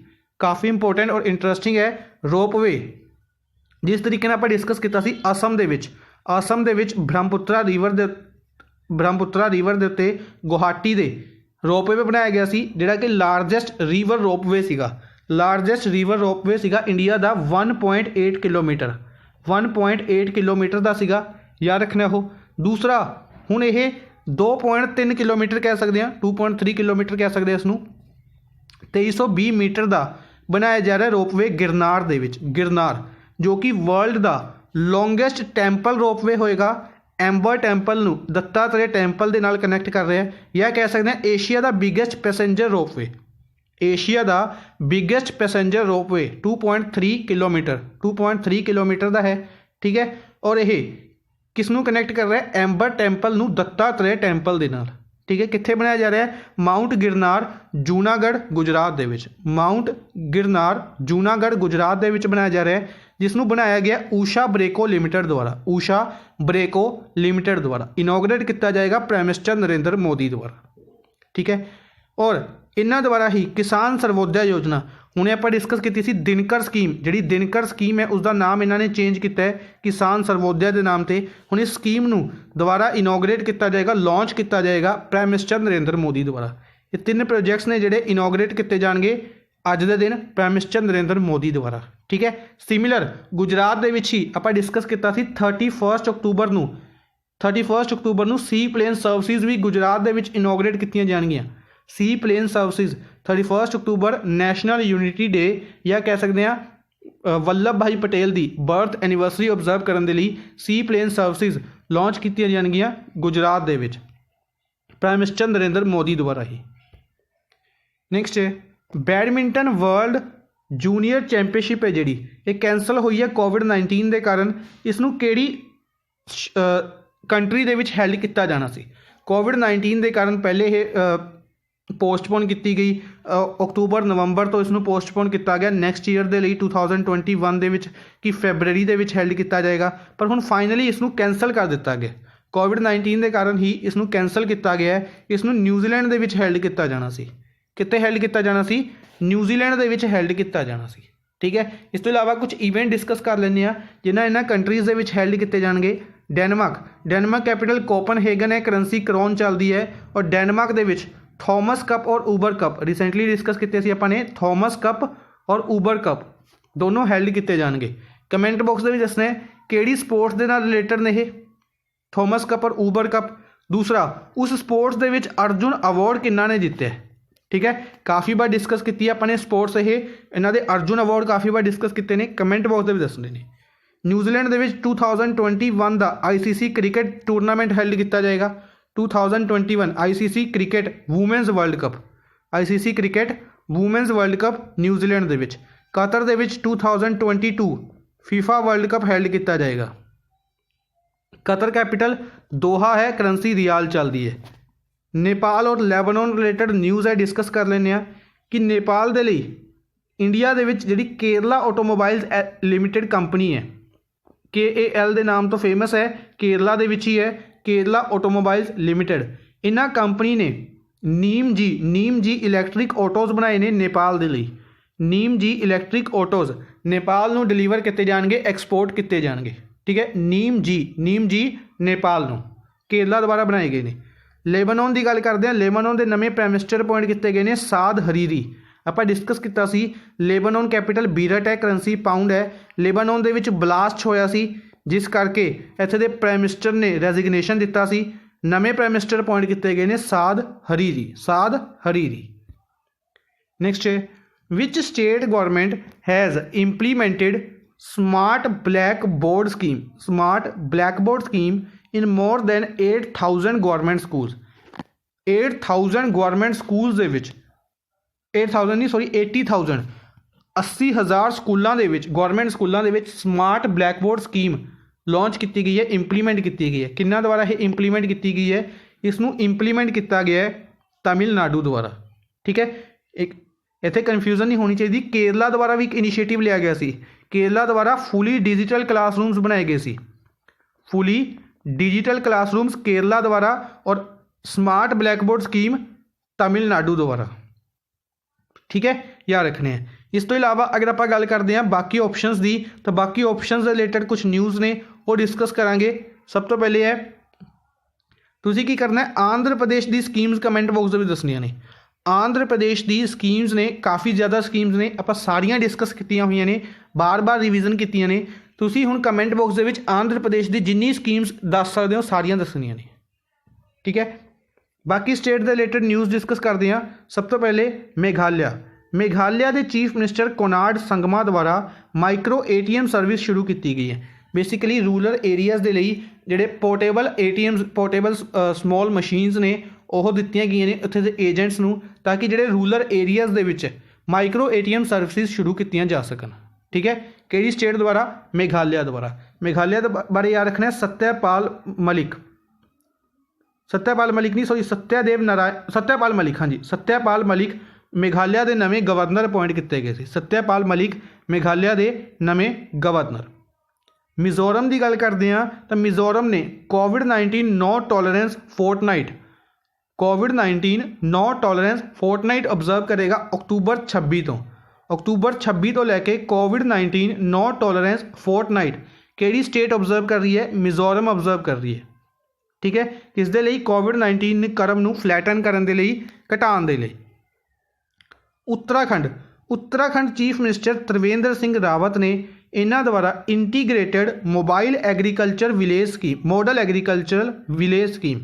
काफ़ी इंपोर्टेंट और इंटरस्टिंग है रोपवे। जिस तरीके ਨਾਲ ਆਪਾਂ ਡਿਸਕਸ ਕੀਤਾ ਸੀ ਅਸਮ ਦੇ ਵਿੱਚ ਬ੍ਰਹਮਪੁੱਤਰਾ ਰਿਵਰ ਦੇ ਉੱਤੇ ਗੁਹਾਟੀ ਦੇ ਰੋਪਵੇ ਬਣਾਇਆ ਗਿਆ ਸੀ, ਜਿਹੜਾ ਕਿ ਲਾਰਜੈਸਟ ਰਿਵਰ ਰੋਪਵੇ ਸੀਗਾ ਇੰਡੀਆ ਦਾ 1.8 ਕਿਲੋਮੀਟਰ ਦਾ ਸੀਗਾ, ਯਾਦ ਰੱਖਣਾ ਉਹ। ਦੂਸਰਾ ਹੁਣ ਇਹ 2.3 ਕਿਲੋਮੀਟਰ ਕਹਿ ਸਕਦੇ ਹਾਂ, 2.3 ਕਿਲੋਮੀਟਰ ਕਹਿ ਸਕਦੇ ਹਾਂ ਇਸ ਨੂੰ, 2320 ਮੀਟਰ ਦਾ ਬਣਾਇਆ ਜਾ ਰਿਹਾ ਰੋਪਵੇ ਗਿਰਨਾਰ ਜੋ ਕਿ ਵਰਲਡ ਦਾ ਲੌਂਗੈਸਟ ਟੈਂਪਲ ਰੋਪਵੇ ਹੋਏਗਾ। ਐਂਬਰ ਟੈਂਪਲ ਨੂੰ ਦੱਤਾਤਰੇय ਟੈਂਪਲ ਦੇ ਨਾਲ ਕਨੈਕਟ ਕਰ ਰਿਹਾ, ਜਾਂ ਕਹਿ ਸਕਦੇ ਹਾਂ ਏਸ਼ੀਆ ਦਾ ਬਿਗੇਸਟ ਪੈਸੇਂਜਰ ਰੋਪਵੇ 2.3 ਕਿਲੋਮੀਟਰ ਦਾ ਹੈ, ਠੀਕ ਹੈ। ਔਰ ਇਹ ਕਿਸ ਨੂੰ ਕਨੈਕਟ ਕਰ ਰਿਹਾ, ਐਂਬਰ ਟੈਂਪਲ ਨੂੰ ਦੱਤਾਤਰੇय ਟੈਂਪਲ ਦੇ ਨਾਲ, ਠੀਕ ਹੈ। ਕਿੱਥੇ ਬਣਾਇਆ ਜਾ ਰਿਹਾ, ਮਾਊਂਟ ਗਿਰਨਾਰ ਜੂਨਾਗੜ੍ਹ ਗੁਜਰਾਤ ਦੇ ਵਿੱਚ ਬਣਾਇਆ ਜਾ ਰਿਹਾ, ਜਿਸ ਨੂੰ ਬਣਾਇਆ ਗਿਆ ਊਸ਼ਾ ਬ੍ਰੇਕੋ ਲਿਮਿਟਡ ਦੁਆਰਾ ਇਨੋਗਰੇਟ ਕੀਤਾ ਜਾਏਗਾ ਪ੍ਰਾਈਮ ਮਿਨਿਸਟਰ ਨਰਿੰਦਰ ਮੋਦੀ ਦੁਆਰਾ, ਠੀਕ ਹੈ। ਔਰ ਇਹਨਾਂ ਦੁਆਰਾ ਹੀ ਕਿਸਾਨ ਸਰਵੋਦਿਆ ਯੋਜਨਾ, ਹੁਣੇ ਆਪਾਂ ਡਿਸਕਸ ਕੀਤੀ ਸੀ ਦਿਨਕਰ ਸਕੀਮ ਹੈ, ਉਸਦਾ ਨਾਮ ਇਹਨਾਂ ਨੇ ਚੇਂਜ ਕੀਤਾ ਹੈ ਕਿਸਾਨ ਸਰਵੋਦਿਆ ਦੇ ਨਾਮ ਤੇ। ਹੁਣ ਇਸ ਸਕੀਮ ਨੂੰ ਦੁਬਾਰਾ ਇਨੋਗਰੇਟ ਕੀਤਾ ਜਾਏਗਾ, ਲਾਂਚ ਕੀਤਾ ਜਾਏਗਾ ਪ੍ਰਾਈਮ ਮਿਨਿਸਟਰ ਨਰਿੰਦਰ ਮੋਦੀ ਦੁਆਰਾ। ਇਹ 3 ਪ੍ਰੋਜੈਕਟਸ ਨੇ ਜਿਹੜੇ ਇਨੋਗਰੇਟ ਕੀਤੇ ਜਾਣਗੇ ਅੱਜ ਦੇ ਦਿਨ ਪ੍ਰਾਈਮ ਮਿਨਿਸਟਰ ਨਰਿੰਦਰ ਮੋਦੀ ਦੁਆਰਾ, ਠੀਕ ਹੈ। ਸਿਮਿਲਰ ਗੁਜਰਾਤ ਦੇ ਵਿੱਚ ਹੀ ਆਪਾਂ ਡਿਸਕਸ ਕੀਤਾ ਸੀ 31 ਅਕਤੂਬਰ ਨੂੰ ਸੀ ਪਲੇਨ ਸਰਵਿਸਿਜ਼ ਵੀ ਗੁਜਰਾਤ ਦੇ ਵਿੱਚ ਇਨੋਗਰੇਟ ਕੀਤੀਆਂ ਜਾਣਗੀਆਂ। ਸੀ ਪਲੇਨ ਸਰਵਿਸਿਜ਼ 31 ਅਕਤੂਬਰ ਨੈਸ਼ਨਲ ਯੂਨਿਟੀ ਡੇ, ਜਾਂ ਕਹਿ ਸਕਦੇ ਹਾਂ ਵੱਲਭ ਭਾਈ ਪਟੇਲ ਦੀ ਬਰਥ ਐਨੀਵਰਸਰੀ ਓਬਜ਼ਰਵ ਕਰਨ ਦੇ ਲਈ ਸੀ ਪਲੇਨ ਸਰਵਿਸਿਜ਼ ਲਾਂਚ ਕੀਤੀਆਂ ਜਾਣਗੀਆਂ ਗੁਜਰਾਤ ਦੇ ਵਿੱਚ ਪ੍ਰਾਈਮ ਮਿਨਿਸਟਰ ਨਰਿੰਦਰ ਮੋਦੀ ਦੁਆਰਾ ਹੀ। ਨੈਕਸਟ ਹੈ ਬੈਡਮਿੰਟਨ ਵਰਲਡ ਜੂਨੀਅਰ ਚੈਂਪੀਅਨਸ਼ਿਪ ਹੈ ਜਿਹੜੀ ਇਹ ਕੈਂਸਲ ਹੋਈ ਹੈ ਕੋਵਿਡ-19 ਦੇ ਕਾਰਨ। ਇਸ ਨੂੰ ਕਿਹੜੀ ਕੰਟਰੀ ਦੇ ਵਿੱਚ ਹੈਲਡ ਕੀਤਾ ਜਾਣਾ ਸੀ? ਕੋਵਿਡ-19 ਦੇ ਕਾਰਨ ਪਹਿਲੇ ਇਹ ਪੋਸਟਪੋਨ ਕੀਤੀ ਗਈ, ਅਕਤੂਬਰ ਨਵੰਬਰ ਤੋਂ ਇਸ ਨੂੰ ਪੋਸਟਪੋਨ ਕੀਤਾ ਗਿਆ ਨੈਕਸਟ ਈਅਰ ਦੇ ਲਈ 2021 ਦੇ ਵਿੱਚ ਕਿ ਫੈਬਰਰੀ ਦੇ ਵਿੱਚ ਹੈਲਡ ਕੀਤਾ ਜਾਏਗਾ, ਪਰ ਹੁਣ ਫਾਈਨਲੀ ਇਸ ਨੂੰ ਕੈਂਸਲ ਕਰ ਦਿੱਤਾ ਗਿਆ। ਕੋਵਿਡ-19 ਦੇ ਕਾਰਨ ਹੀ ਇਸ ਨੂੰ ਕੈਂਸਲ ਕੀਤਾ ਗਿਆ ਹੈ। ਇਸ ਨੂੰ ਨਿਊਜ਼ੀਲੈਂਡ ਦੇ ਵਿੱਚ ਹੈਲਡ ਕੀਤਾ ਜਾਣਾ ਸੀ। ਕਿੱਥੇ ਹੈਲਡ ਕੀਤਾ ਜਾਣਾ ਸੀ? ਨਿਊਜ਼ੀਲੈਂਡ ਦੇ ਵਿੱਚ ਹੈਲਡ ਕੀਤਾ ਜਾਣਾ ਸੀ, ਠੀਕ ਹੈ। ਇਸ ਤੋਂ ਇਲਾਵਾ ਕੁਝ ਇਵੈਂਟ ਡਿਸਕਸ ਕਰ ਲੈਂਦੇ ਹਾਂ ਜਿਨ੍ਹਾਂ ਇਹਨਾਂ ਕੰਟਰੀਜ਼ ਦੇ ਵਿੱਚ ਹੈਲਡ ਕੀਤੇ ਜਾਣਗੇ। ਡੈਨਮਾਰਕ ਕੈਪੀਟਲ ਕੋਪਨਹੇਗਨ ਹੈ, ਕਰੰਸੀ ਕਰੋਨ ਚੱਲਦੀ ਹੈ। ਔਰ ਡੈਨਮਾਰਕ ਦੇ ਵਿੱਚ ਥੋਮਸ ਕੱਪ ਔਰ ਊਬਰ ਕੱਪ ਰੀਸੈਂਟਲੀ ਡਿਸਕਸ ਕੀਤੇ ਸੀ ਆਪਾਂ ਨੇ, ਥੋਮਸ ਕੱਪ ਔਰ ਊਬਰ ਕੱਪ ਦੋਨੋਂ ਹੈਲਡ ਕੀਤੇ ਜਾਣਗੇ। ਕਮੈਂਟ ਬਾਕਸ ਦੇ ਵਿੱਚ ਦੱਸਣਾ ਕਿਹੜੀ ਸਪੋਰਟਸ ਦੇ ਨਾਲ ਰਿਲੇਟਡ ਨੇ ਇਹ ਥੋਮਸ ਕੱਪ ਔਰ ਊਬਰ ਕੱਪ। ਦੂਸਰਾ ਉਸ ਸਪੋਰਟਸ ਦੇ ਵਿੱਚ ਅਰਜੁਨ ਅਵਾਰਡ ਕਿੰਨਾ ਨੇ ਜਿੱਤਿਆ, ਠੀਕ ਹੈ। ਕਾफ़ी ਵਾਰ ਡਿਸਕਸ ਕੀਤੀ ਆਪਾਂ ਨੇ ਸਪੋਰਟਸ, ਇਹਨਾਂ ਦੇ ਅਰਜੁਨ ਅਵਾਰਡ ਕਾफ़ੀ ਵਾਰ ਡਿਸਕਸ ਕੀਤੇ ਨੇ, ਕਮੈਂਟ ਬਾਕਸ ਦੇ ਵਿੱਚ ਦੱਸਣੇ ਨੇ। ਨਿਊਜ਼ੀਲੈਂਡ ਦੇ ਵਿੱਚ 2021 ਦਾ ICC ਕ੍ਰਿਕਟ ਟੂਰਨਾਮੈਂਟ ਹੈਲਡ ਕੀਤਾ ਜਾਏਗਾ। 2021 ICC cricket women's world cup New Zealand ਦੇ ਵਿੱਚ। ਕਤਰ ਦੇ ਵਿੱਚ 2022 FIFA ਵਰਲਡ ਕੱਪ ਹੈਲਡ ਕੀਤਾ ਜਾਏਗਾ। ਕਤਰ ਕੈਪੀਟਲ ਦੋਹਾ ਹੈ, ਕਰੰਸੀ ਰਿਆਲ ਚੱਲਦੀ ਹੈ। ਨੇਪਾਲ ਔਰ ਲੈਬਨਾਨ ਰਿਲੇਟਡ ਨਿਊਜ਼ ਹੈ, ਡਿਸਕਸ ਕਰ ਲੈਂਦੇ ਹਾਂ ਕਿ ਨੇਪਾਲ ਦੇ ਲਈ ਇੰਡੀਆ ਦੇ ਵਿੱਚ ਜਿਹੜੀ ਕੇਰਲਾ ਆਟੋਮੋਬਾਈਲਸ ਲਿਮਿਟਡ ਕੰਪਨੀ ਹੈ, KAL ਦੇ ਨਾਮ ਤੋਂ ਫੇਮਸ ਹੈ, ਕੇਰਲਾ ਦੇ ਵਿੱਚ ਹੀ ਹੈ, ਕੇਰਲਾ ਆਟੋਮੋਬਾਈਲਸ ਲਿਮਿਟਡ। ਇਹਨਾਂ ਕੰਪਨੀ ਨੇ ਨੀਮ ਜੀ ਇਲੈਕਟ੍ਰਿਕ ਆਟੋਜ਼ ਬਣਾਏ ਨੇ ਨੇਪਾਲ ਦੇ ਲਈ। ਨੀਮ ਜੀ ਇਲੈਕਟ੍ਰਿਕ ਆਟੋਜ਼ ਨੇਪਾਲ ਨੂੰ ਡਿਲੀਵਰ ਕੀਤੇ ਜਾਣਗੇ, ਐਕਸਪੋਰਟ ਕੀਤੇ ਜਾਣਗੇ, ਠੀਕ ਹੈ। ਨੀਮ ਜੀ ਨੇਪਾਲ ਨੂੰ ਕੇਰਲਾ ਦੁਆਰਾ ਬਣਾਏ ਗਏ ਨੇ। ਲੇਬਨਾਨ ਦੀ ਗੱਲ ਕਰਦੇ ਹਾਂ, ਲੇਬਨਾਨ ਦੇ ਨਵੇਂ ਪ੍ਰਾਈਮ ਮਿਨਿਸਟਰ ਅਪੁਆਇੰਟ ਕੀਤੇ ਗਏ ਨੇ ਸਾਦ ਹਰੀਰੀ। ਆਪਾਂ ਡਿਸਕਸ ਕੀਤਾ ਸੀ ਲੇਬਨਾਨ ਕੈਪੀਟਲ ਬੀਰਟ ਹੈ, ਕਰੰਸੀ ਪਾਊਂਡ ਹੈ। ਲੇਬਨਾਨ ਦੇ ਵਿੱਚ ਬਲਾਸਟ ਹੋਇਆ ਸੀ ਜਿਸ ਕਰਕੇ ਇੱਥੇ ਦੇ ਪ੍ਰਾਈਮ ਮਿਨਿਸਟਰ ਨੇ ਰੈਜ਼ਿਗਨੇਸ਼ਨ ਦਿੱਤਾ ਸੀ। ਨਵੇਂ ਪ੍ਰਾਈਮ ਮਿਨਿਸਟਰ ਅਪੁਆਇੰਟ ਕੀਤੇ ਗਏ ਨੇ ਸਾਦ ਹਰੀਰੀ। ਨੈਕਸਟ ਹੈ which state government has implemented smart blackboard scheme in more than 8,000 government schools. 8,000 government schools ਦੇ ਵਿੱਚ 80,000 ਸਕੂਲਾਂ ਦੇ ਵਿੱਚ, ਗੌਰਮੈਂਟ ਸਕੂਲਾਂ ਦੇ ਵਿੱਚ smart blackboard scheme launch ਕੀਤੀ ਗਈ ਹੈ, ਇੰਪਲੀਮੈਂਟ ਕੀਤੀ ਗਈ ਹੈ। ਕਿੰਨਾ ਦੁਆਰਾ ਇਹ ਇੰਪਲੀਮੈਂਟ ਕੀਤੀ ਗਈ ਹੈ? ਇਸ ਨੂੰ ਇੰਪਲੀਮੈਂਟ ਕੀਤਾ ਗਿਆ ਹੈ ਤਮਿਲਨਾਡੂ ਦੁਆਰਾ, ਠੀਕ ਹੈ। ਇੱਥੇ ਕਨਫਿਊਜ਼ਨ ਨਹੀਂ ਹੋਣੀ ਚਾਹੀਦੀ, ਕੇਰਲਾ ਦੁਆਰਾ ਵੀ ਇੱਕ ਇਨੀਸ਼ੀਏਟਿਵ ਲਿਆ ਗਿਆ ਸੀ। ਕੇਰਲਾ ਦੁਆਰਾ ਫੁੱਲੀ ਡਿਜੀਟਲ ਕਲਾਸਰੂਮਸ ਬਣਾਏ ਗਏ ਸੀ, डिजिटल क्लासरूम्स केरला द्वारा, और smart black board scheme Tamil Nadu द्वारा, ठीक है, याद रखने हैं। इस तो इलावा अगर आप गल करते हैं बाकी ऑप्शनस की, तो बाकी ऑप्शनस रिलेटेड कुछ न्यूज़ ने वो डिस्कस करांगे। सब तो पहले है तुसीं की करना है, आंध्र प्रदेश की स्कीम्स कमेंट बॉक्स में दसनिया ने। आंध्र प्रदेश की स्कीम्स ने काफ़ी ज़्यादा स्कीम्स ने, आप सारियां डिस्कस कीतियां हुई ने, बार बार रिविजन कीतियां ने। तुसीं हुण कमेंट बॉक्स के आंध्र प्रदेश की जिन्नी स्कीम्स दस सकते हो सारियां दसनिया ने, ठीक है। बाकी स्टेट के रिलेटेड न्यूज़ डिस्कस करते हैं। सब तो पहले मेघालय के चीफ मिनिस्टर कोनार्ड संगमा द्वारा माइक्रो ATM सर्विस शुरू की गई है। बेसिकली रूरल एरियाज़ के लिए जोड़े portable ATM portable small machines ने वो दित्तियां गई ने उत्थे दे एजेंट्स नूं, ताकि जोड़े रूरल एरियाज़ दे विच माइक्रो ATM सर्विस शुरू कीतियां जा सकन, ठीक है। किहड़ी स्टेट द्वारा? मेघालय द्वारा। मेघालय बारे याद रखना है सत्यपाल मलिक नहीं सॉरी सत्यपाल मलिक, हाँ जी सत्यपाल मलिक मेघालय के नवे गवर्नर अपॉइंट किए गए थे। सत्यपाल मलिक मेघालय के नवे गवर्नर। मिजोरम की गल करते हैं तो मिजोरम ने COVID-19 no tolerance fortnight observe करेगा अक्तूबर 26 तो लैके COVID-19 नो टॉलरेंस फोर्टनाइट किहड़ी स्टेट ऑब्जर्व कर रही है? मिजोरम ऑब्जर्व कर रही है, ठीक है। किस दे लई? COVID-19 करव नूं फ्लैटन करन दे लई, घटाउण दे लई। उत्तराखंड चीफ मिनिस्टर त्रिवेंद्र सिंह रावत ने इन्हां द्वारा integrated mobile agriculture village scheme, model agricultural village scheme,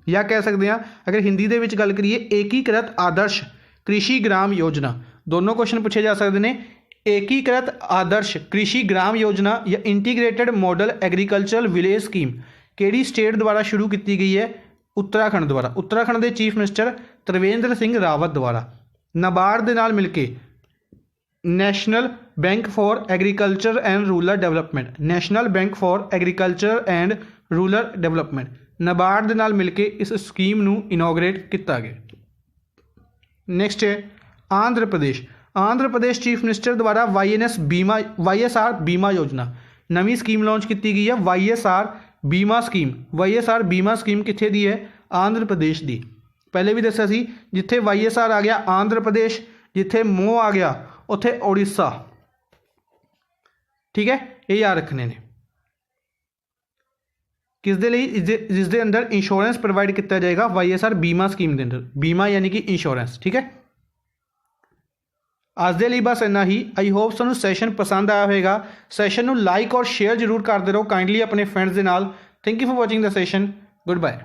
या कह सकते हैं अगर हिंदी दे विच गल करिए एकीकृत आदर्श कृषि ग्राम योजना। दोनों क्वेश्चन पूछे जा सकते हैं। एकीकृत आदर्श कृषि ग्राम योजना या integrated model agricultural village scheme किहड़ी स्टेट द्वारा शुरू की गई है? उत्तराखंड द्वारा। उत्तराखंड के चीफ मिनिस्टर त्रिवेंद्र सिंह रावत द्वारा नाबार्ड दे नाल मिलके National Bank for Agriculture and Rural Development NABARD दे नाल मिलके इस स्कीम नूं इनॉग्रेट किया गया। नैक्सट है आंध्र प्रदेश चीफ मिनिस्टर द्वारा YSR बीमा योजना नवी स्कीम लॉन्च की गई है। YSR बीमा स्कीम कित्थे दी है? आंध्र प्रदेश की। पहले भी दस्या सी जिथे YSR आ गया आंध्र प्रदेश, जिथे MO आ गया उत्थे उड़ीसा, ठीक है। ये याद रखने ने। किस दे लई? जिस दे अंदर इंश्योरेंस प्रोवाइड किया जाएगा YSR बीमा स्कीम के अंदर, बीमा यानी कि इंश्योरेंस, ठीक है। आज दे लई बस इन्ना ही। आई होप तुहानूं सैशन पसंद आया होगा। सैशन नूं लाइक और शेयर जरूर करते रहो काइंडली अपने फ्रेंड्स के नाल। Thank you for watching the session. Good bye.